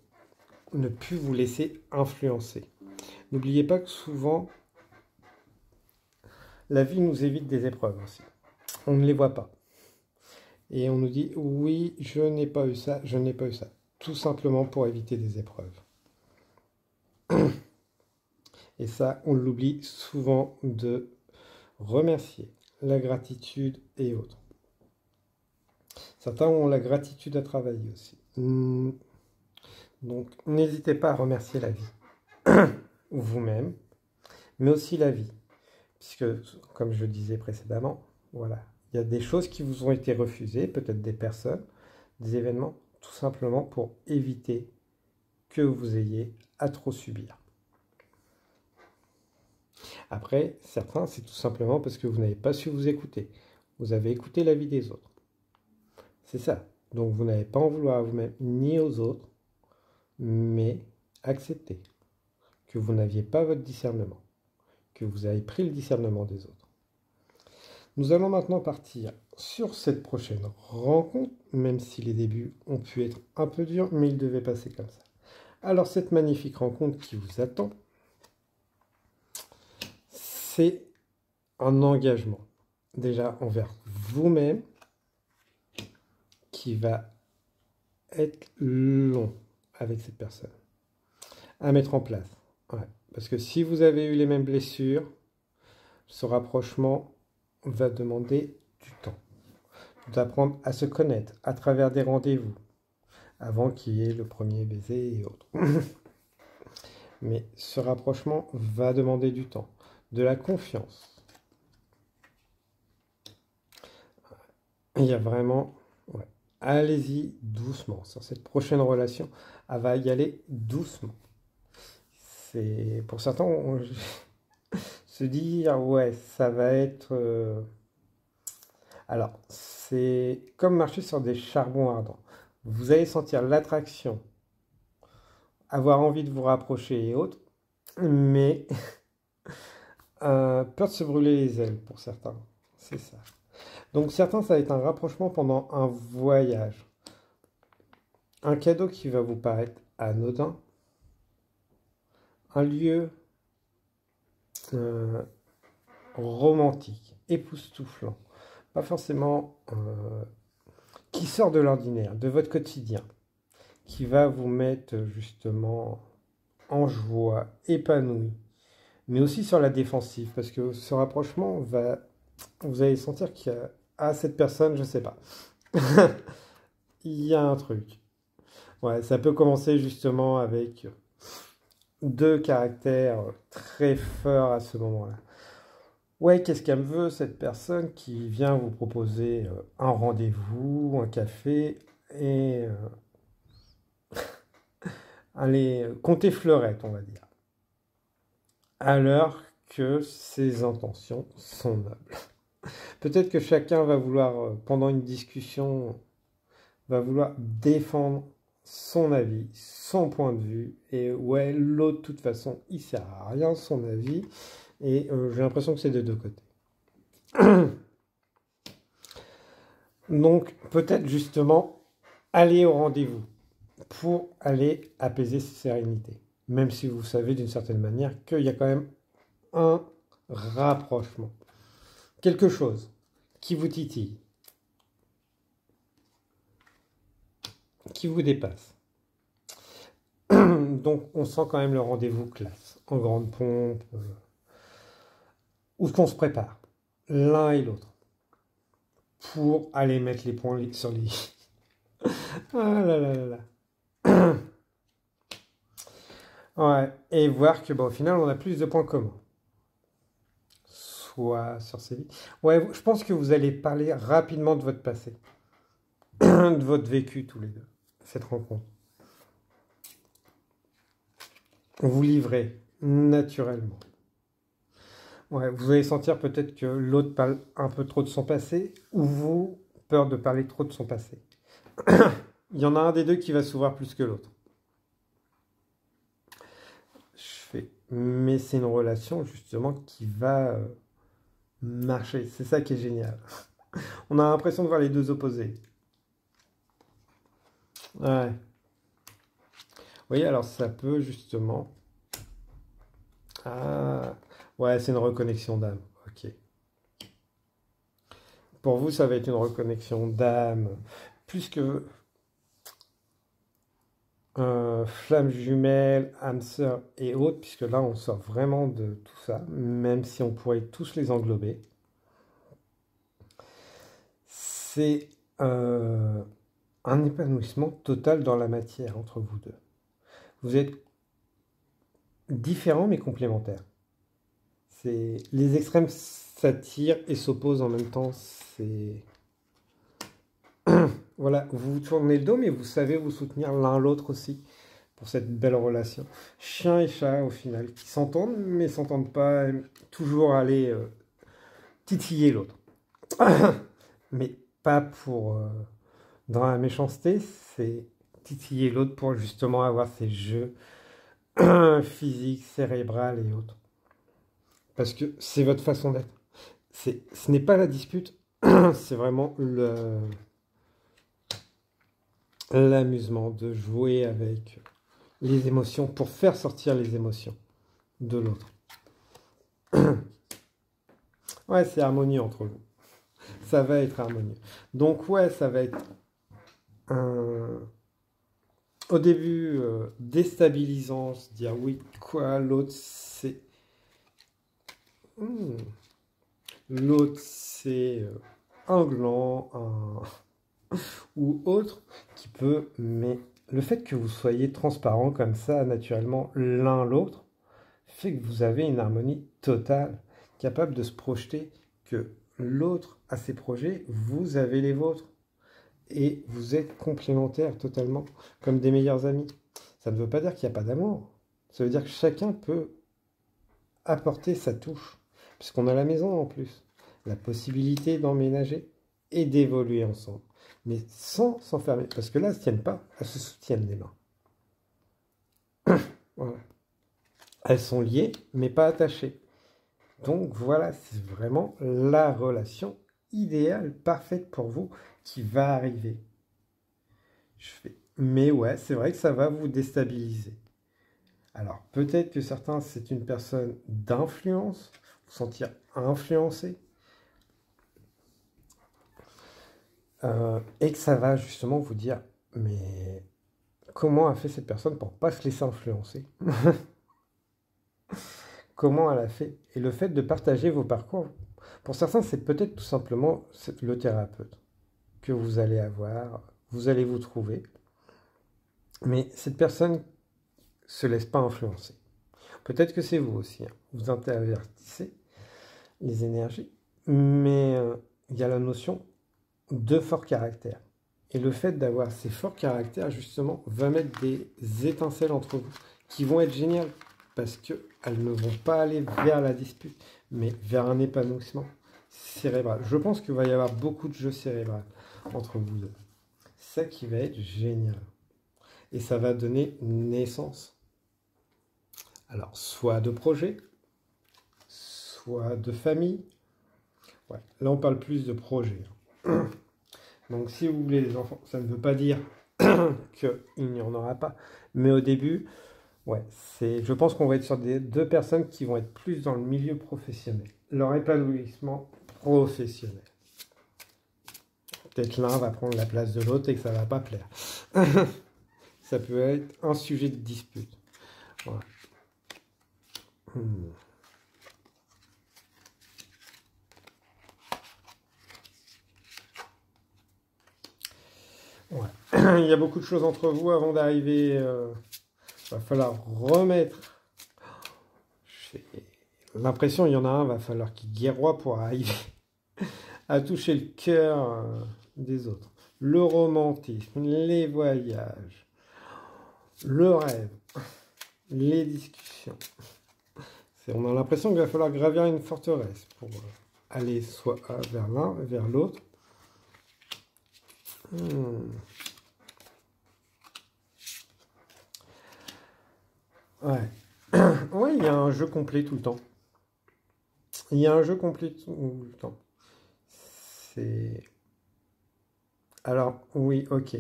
ne plus vous laisser influencer. N'oubliez pas que souvent, la vie nous évite des épreuves aussi. On ne les voit pas. Et on nous dit, oui, je n'ai pas eu ça, je n'ai pas eu ça. Tout simplement pour éviter des épreuves. Et ça, on l'oublie souvent de remercier. La gratitude et autres. Certains ont la gratitude à travailler aussi. Donc, n'hésitez pas à remercier la vie. Ou vous-même, mais aussi la vie. Puisque, comme je le disais précédemment, voilà, Il y a des choses qui vous ont été refusées, peut-être des personnes, des événements, tout simplement pour éviter que vous ayez à trop subir. Après, certains, c'est tout simplement parce que vous n'avez pas su vous écouter. Vous avez écouté l'avis des autres. C'est ça. Donc vous n'avez pas en vouloir à vous-même ni aux autres, mais accepter que vous n'aviez pas votre discernement, que vous avez pris le discernement des autres. Nous allons maintenant partir sur cette prochaine rencontre, même si les débuts ont pu être un peu durs, mais il devait passer comme ça. Alors cette magnifique rencontre qui vous attend, c'est un engagement, déjà envers vous-même, qui va être long avec cette personne, à mettre en place. Ouais. Parce que si vous avez eu les mêmes blessures, ce rapprochement va demander du temps, d'apprendre à se connaître à travers des rendez-vous, avant qu'il y ait le premier baiser et autres. Mais ce rapprochement va demander du temps, de la confiance. Il y a vraiment... Ouais. Allez-y doucement sur cette prochaine relation. Elle va y aller doucement. C'est pour certains, se dire ouais, ça va être... Alors, c'est comme marcher sur des charbons ardents. Vous allez sentir l'attraction, avoir envie de vous rapprocher et autres, mais peur de se brûler les ailes pour certains. C'est ça. Donc certains, ça va être un rapprochement pendant un voyage. Un cadeau qui va vous paraître anodin. Un lieu romantique, époustouflant. Pas forcément qui sort de l'ordinaire, de votre quotidien. Qui va vous mettre justement en joie, épanoui. Mais aussi sur la défensive. Parce que ce rapprochement va... Vous allez sentir qu'il y a... Ah, cette personne, je sais pas. Il y a un truc. Ouais, ça peut commencer justement avec deux caractères très forts à ce moment-là. Ouais, qu'est-ce qu'elle me veut, cette personne qui vient vous proposer un rendez-vous, un café, et allez, compter fleurette, on va dire. Alors que ses intentions sont nobles. Peut-être que chacun va vouloir, pendant une discussion, va vouloir défendre son avis, son point de vue, et ouais, l'autre, de toute façon, il sert à rien, son avis, et j'ai l'impression que c'est des deux côtés. Donc, peut-être justement, aller au rendez-vous pour aller apaiser cette sérénité, même si vous savez d'une certaine manière qu'il y a quand même un rapprochement, quelque chose qui vous titille, qui vous dépasse. Donc on sent quand même le rendez-vous classe, en grande pompe, où qu'on se prépare, l'un et l'autre, pour aller mettre les points sur les... Ah là là là là. Ouais, et voir que au final on a plus de points communs. Soit sur ces vies. Ouais, je pense que vous allez parler rapidement de votre passé, de votre vécu tous les deux, cette rencontre. Vous livrez naturellement. Ouais, vous allez sentir peut-être que l'autre parle un peu trop de son passé, ou vous, peur de parler trop de son passé. Il y en a un des deux qui va s'ouvrir plus que l'autre. Mais c'est une relation justement qui va marcher. C'est ça qui est génial. On a l'impression de voir les deux opposés. Ouais. Vous voyez, alors ça peut justement... Ah, ouais, c'est une reconnexion d'âme. Ok. Pour vous, ça va être une reconnexion d'âme. Plus que flamme jumelle, âme sœur et autres, puisque là, on sort vraiment de tout ça, même si on pourrait tous les englober. C'est un épanouissement total dans la matière entre vous deux. Vous êtes différents mais complémentaires. Les extrêmes s'attirent et s'opposent en même temps. C'est... Voilà, vous vous tournez le dos, mais vous savez vous soutenir l'un l'autre aussi pour cette belle relation. Chien et chat, au final, qui s'entendent, mais s'entendent pas, aiment toujours aller titiller l'autre. Mais pas pour... dans la méchanceté, c'est titiller l'autre pour justement avoir ces jeux physiques, cérébrales et autres. Parce que c'est votre façon d'être. Ce n'est pas la dispute, c'est vraiment l'amusement de jouer avec les émotions pour faire sortir les émotions de l'autre. Ouais, c'est harmonieux entre vous. Ça va être harmonieux. Donc ouais, ça va être au début déstabilisant, se dire oui, quoi, l'autre c'est... L'autre c'est un gland, ou autre qui peut... Mais le fait que vous soyez transparent comme ça, naturellement, l'un l'autre, fait que vous avez une harmonie totale, capable de se projeter que l'autre a ses projets, vous avez les vôtres. Et vous êtes complémentaires totalement, comme des meilleurs amis. Ça ne veut pas dire qu'il n'y a pas d'amour. Ça veut dire que chacun peut apporter sa touche. Puisqu'on a la maison en plus. La possibilité d'emménager et d'évoluer ensemble. Mais sans s'enfermer. Parce que là, elles ne se tiennent pas, elles se soutiennent les mains. Voilà. Elles sont liées, mais pas attachées. Donc voilà, c'est vraiment la relation idéale, parfaite pour vous, qui va arriver. Mais ouais, c'est vrai que ça va vous déstabiliser. Alors, peut-être que certains, c'est une personne d'influence, vous sentir influencé, et que ça va justement vous dire, mais comment a fait cette personne pour pas se laisser influencer? Comment elle a fait? Et le fait de partager vos parcours, pour certains, c'est peut-être tout simplement le thérapeute que vous allez avoir, vous allez vous trouver. Mais cette personne se laisse pas influencer. Peut-être que c'est vous aussi. Hein. Vous intervertissez les énergies. Mais il y a la notion de fort caractère. Et le fait d'avoir ces forts caractères, justement, va mettre des étincelles entre vous qui vont être géniales parce qu'elles ne vont pas aller vers la dispute, mais vers un épanouissement cérébral. Je pense qu'il va y avoir beaucoup de jeux cérébraux entre vous deux. C'est ça qui va être génial. Et ça va donner naissance. Alors, soit de projet, soit de famille. Ouais, là, on parle plus de projet. Donc, si vous voulez des enfants, ça ne veut pas dire qu'il n'y en aura pas. Mais au début, ouais, je pense qu'on va être sur deux personnes qui vont être plus dans le milieu professionnel. Leur épanouissement professionnel. Peut-être l'un va prendre la place de l'autre et que ça ne va pas plaire. Ça peut être un sujet de dispute. Voilà. Ouais. Il y a beaucoup de choses entre vous avant d'arriver. Va falloir remettre. J'ai l'impression il y en a un, va falloir qu'il guerroie pour arriver à toucher le cœur des autres. Le romantisme, les voyages, le rêve, les discussions. On a l'impression qu'il va falloir gravir une forteresse pour aller soit vers l'un, vers l'autre. Ouais. Ouais, il y a un jeu complet tout le temps. Il y a un jeu complet tout le temps. C'est... Alors, oui, ok.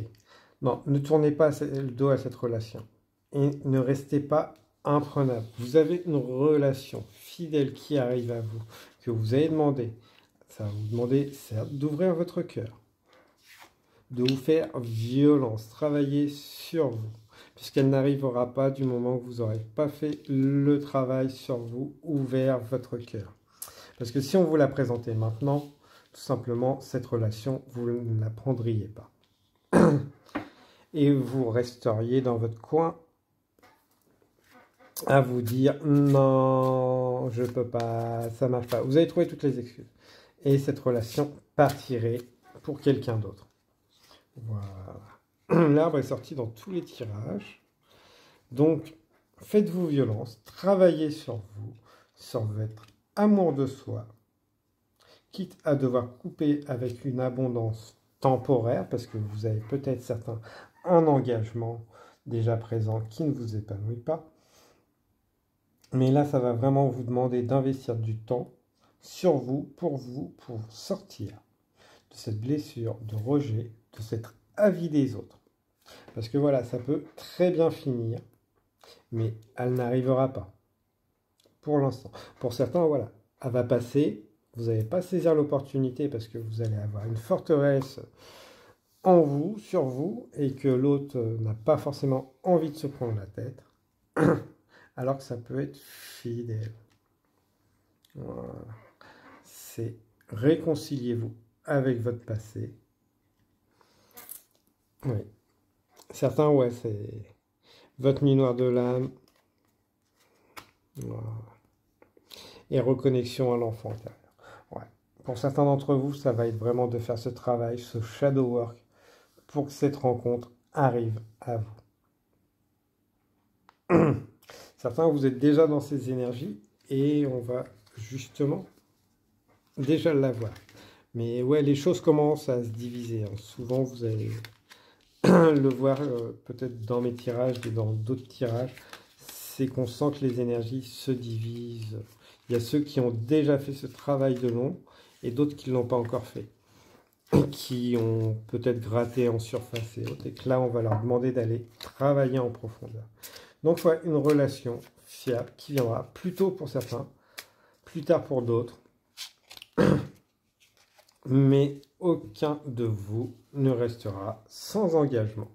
Non, ne tournez pas le dos à cette relation. Et ne restez pas imprenable. Vous avez une relation fidèle qui arrive à vous, que vous avez demandé. Ça va vous demander, certes, d'ouvrir votre cœur, de vous faire violence, travailler sur vous, puisqu'elle n'arrivera pas du moment que vous n'aurez pas fait le travail sur vous, ouvert votre cœur. Parce que si on vous la présentait maintenant, tout simplement, cette relation, vous ne la prendriez pas. Et vous resteriez dans votre coin à vous dire non, je peux pas, ça marche pas. Vous allez trouver toutes les excuses. Et cette relation partirait pour quelqu'un d'autre. Voilà. L'arbre est sorti dans tous les tirages. Donc, faites-vous violence, travaillez sur vous, sur votre amour de soi, quitte à devoir couper avec une abondance temporaire, parce que vous avez peut-être certains un engagement déjà présent qui ne vous épanouit pas. Mais là, ça va vraiment vous demander d'investir du temps sur vous, pour sortir de cette blessure, de rejet, de cet avis des autres. Parce que voilà, ça peut très bien finir, mais elle n'arrivera pas. Pour l'instant. Pour certains, voilà, elle va passer, vous n'allez pas saisir l'opportunité parce que vous allez avoir une forteresse en vous, sur vous, et que l'autre n'a pas forcément envie de se prendre la tête, alors que ça peut être fidèle. Voilà. C'est réconciliez-vous avec votre passé. Oui. Certains, ouais, c'est votre nuit noire de l'âme. Voilà. Et reconnexion à l'enfant intérieur. Ouais. Pour certains d'entre vous, ça va être vraiment de faire ce travail, ce shadow work, pour que cette rencontre arrive à vous. Certains, vous êtes déjà dans ces énergies et on va justement déjà l'avoir. Mais ouais, les choses commencent à se diviser, hein. Souvent, vous allez le voir peut-être dans mes tirages et dans d'autres tirages, c'est qu'on sent que les énergies se divisent. Il y a ceux qui ont déjà fait ce travail de long et d'autres qui ne l'ont pas encore fait, qui ont peut-être gratté en surface et autres, et que là, on va leur demander d'aller travailler en profondeur. Donc, voilà, une relation fiable qui viendra plus tôt pour certains, plus tard pour d'autres, mais aucun de vous ne restera sans engagement.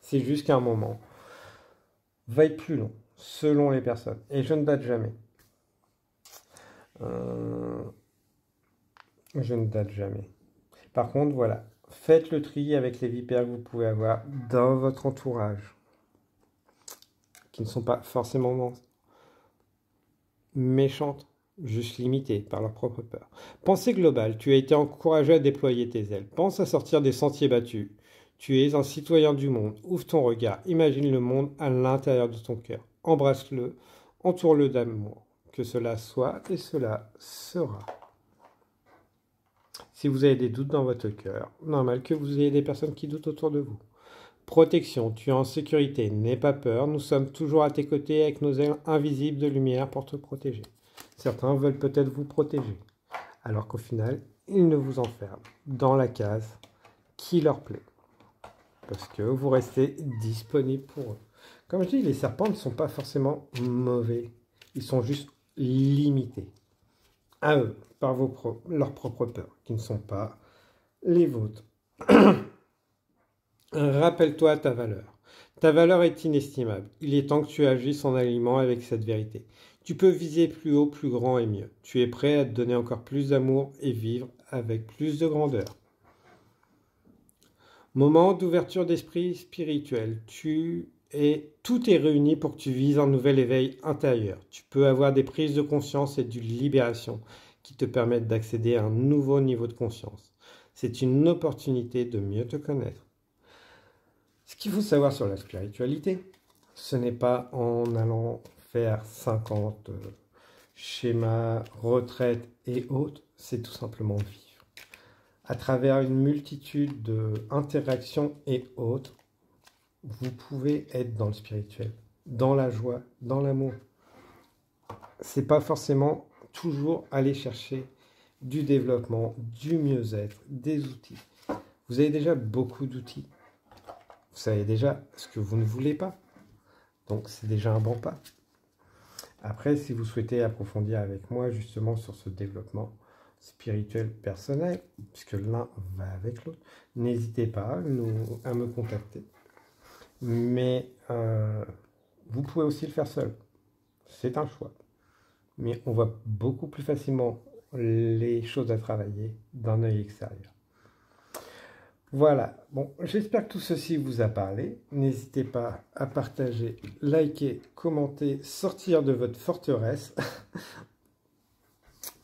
C'est juste qu'un moment va être plus long, selon les personnes. Et je ne date jamais. Je ne date jamais. Par contre, voilà, faites le tri avec les vipères que vous pouvez avoir dans votre entourage, qui ne sont pas forcément méchantes, juste limitées par leur propre peur. Pensée globale, tu as été encouragé à déployer tes ailes. Pense à sortir des sentiers battus. Tu es un citoyen du monde. Ouvre ton regard. Imagine le monde à l'intérieur de ton cœur. Embrasse-le. Entoure-le d'amour. Que cela soit et cela sera. Si vous avez des doutes dans votre cœur, normal que vous ayez des personnes qui doutent autour de vous. Protection, tu es en sécurité, n'aie pas peur, nous sommes toujours à tes côtés avec nos ailes invisibles de lumière pour te protéger. Certains veulent peut-être vous protéger, alors qu'au final, ils ne vous enferment dans la case qui leur plaît. Parce que vous restez disponible pour eux. Comme je dis, les serpents ne sont pas forcément mauvais, ils sont juste limités à eux, par leurs propres peurs, qui ne sont pas les vôtres. Rappelle-toi ta valeur. Ta valeur est inestimable. Il est temps que tu agisses en aliment avec cette vérité. Tu peux viser plus haut, plus grand et mieux. Tu es prêt à te donner encore plus d'amour et vivre avec plus de grandeur. Moment d'ouverture d'esprit spirituel. Tout est réuni pour que tu vises un nouvel éveil intérieur. Tu peux avoir des prises de conscience et d'une libération qui te permettent d'accéder à un nouveau niveau de conscience. C'est une opportunité de mieux te connaître. Ce qu'il faut savoir sur la spiritualité, ce n'est pas en allant faire 50 schémas, retraites et autres, c'est tout simplement vivre. À travers une multitude d'interactions et autres, vous pouvez être dans le spirituel, dans la joie, dans l'amour. C'est pas forcément toujours aller chercher du développement, du mieux-être, des outils. Vous avez déjà beaucoup d'outils. Vous savez déjà ce que vous ne voulez pas. Donc, c'est déjà un bon pas. Après, si vous souhaitez approfondir avec moi justement sur ce développement spirituel personnel, puisque l'un va avec l'autre, n'hésitez pas à me contacter. Mais vous pouvez aussi le faire seul. C'est un choix. Mais on voit beaucoup plus facilement les choses à travailler d'un œil extérieur. Voilà, bon, j'espère que tout ceci vous a parlé. N'hésitez pas à partager, liker, commenter, sortir de votre forteresse,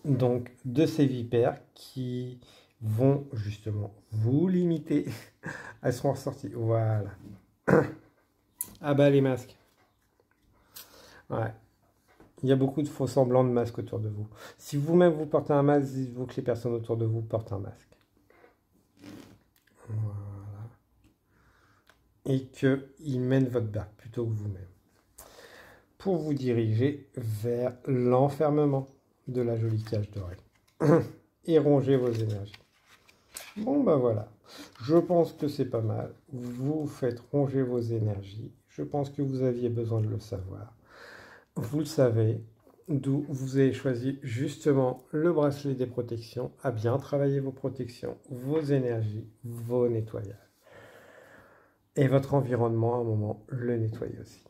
donc de ces vipères qui vont justement vous limiter. Elles seront ressorties, voilà. Ah bah les masques, ouais. Il y a beaucoup de faux semblants de masques autour de vous. Si vous-même vous portez un masque, dites-vous que les personnes autour de vous portent un masque. Voilà. Et qu'ils mènent votre barque plutôt que vous-même. Pour vous diriger vers l'enfermement de la jolie cage dorée. Et ronger vos énergies. Bon ben voilà. Je pense que c'est pas mal. Vous faites ronger vos énergies. Je pense que vous aviez besoin de le savoir. Vous le savez. D'où vous avez choisi justement le bracelet des protections, à bien travailler vos protections, vos énergies, vos nettoyages. Et votre environnement, à un moment, le nettoyer aussi.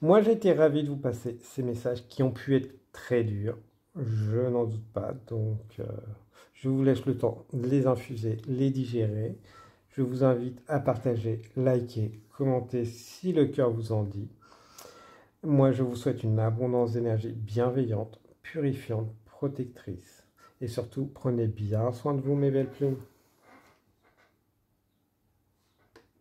Moi, j'ai été ravi de vous passer ces messages qui ont pu être très durs, je n'en doute pas, donc je vous laisse le temps de les infuser, les digérer. Je vous invite à partager, liker, commenter si le cœur vous en dit. Moi, je vous souhaite une abondance d'énergie bienveillante, purifiante, protectrice. Et surtout, prenez bien soin de vous, mes belles plumes.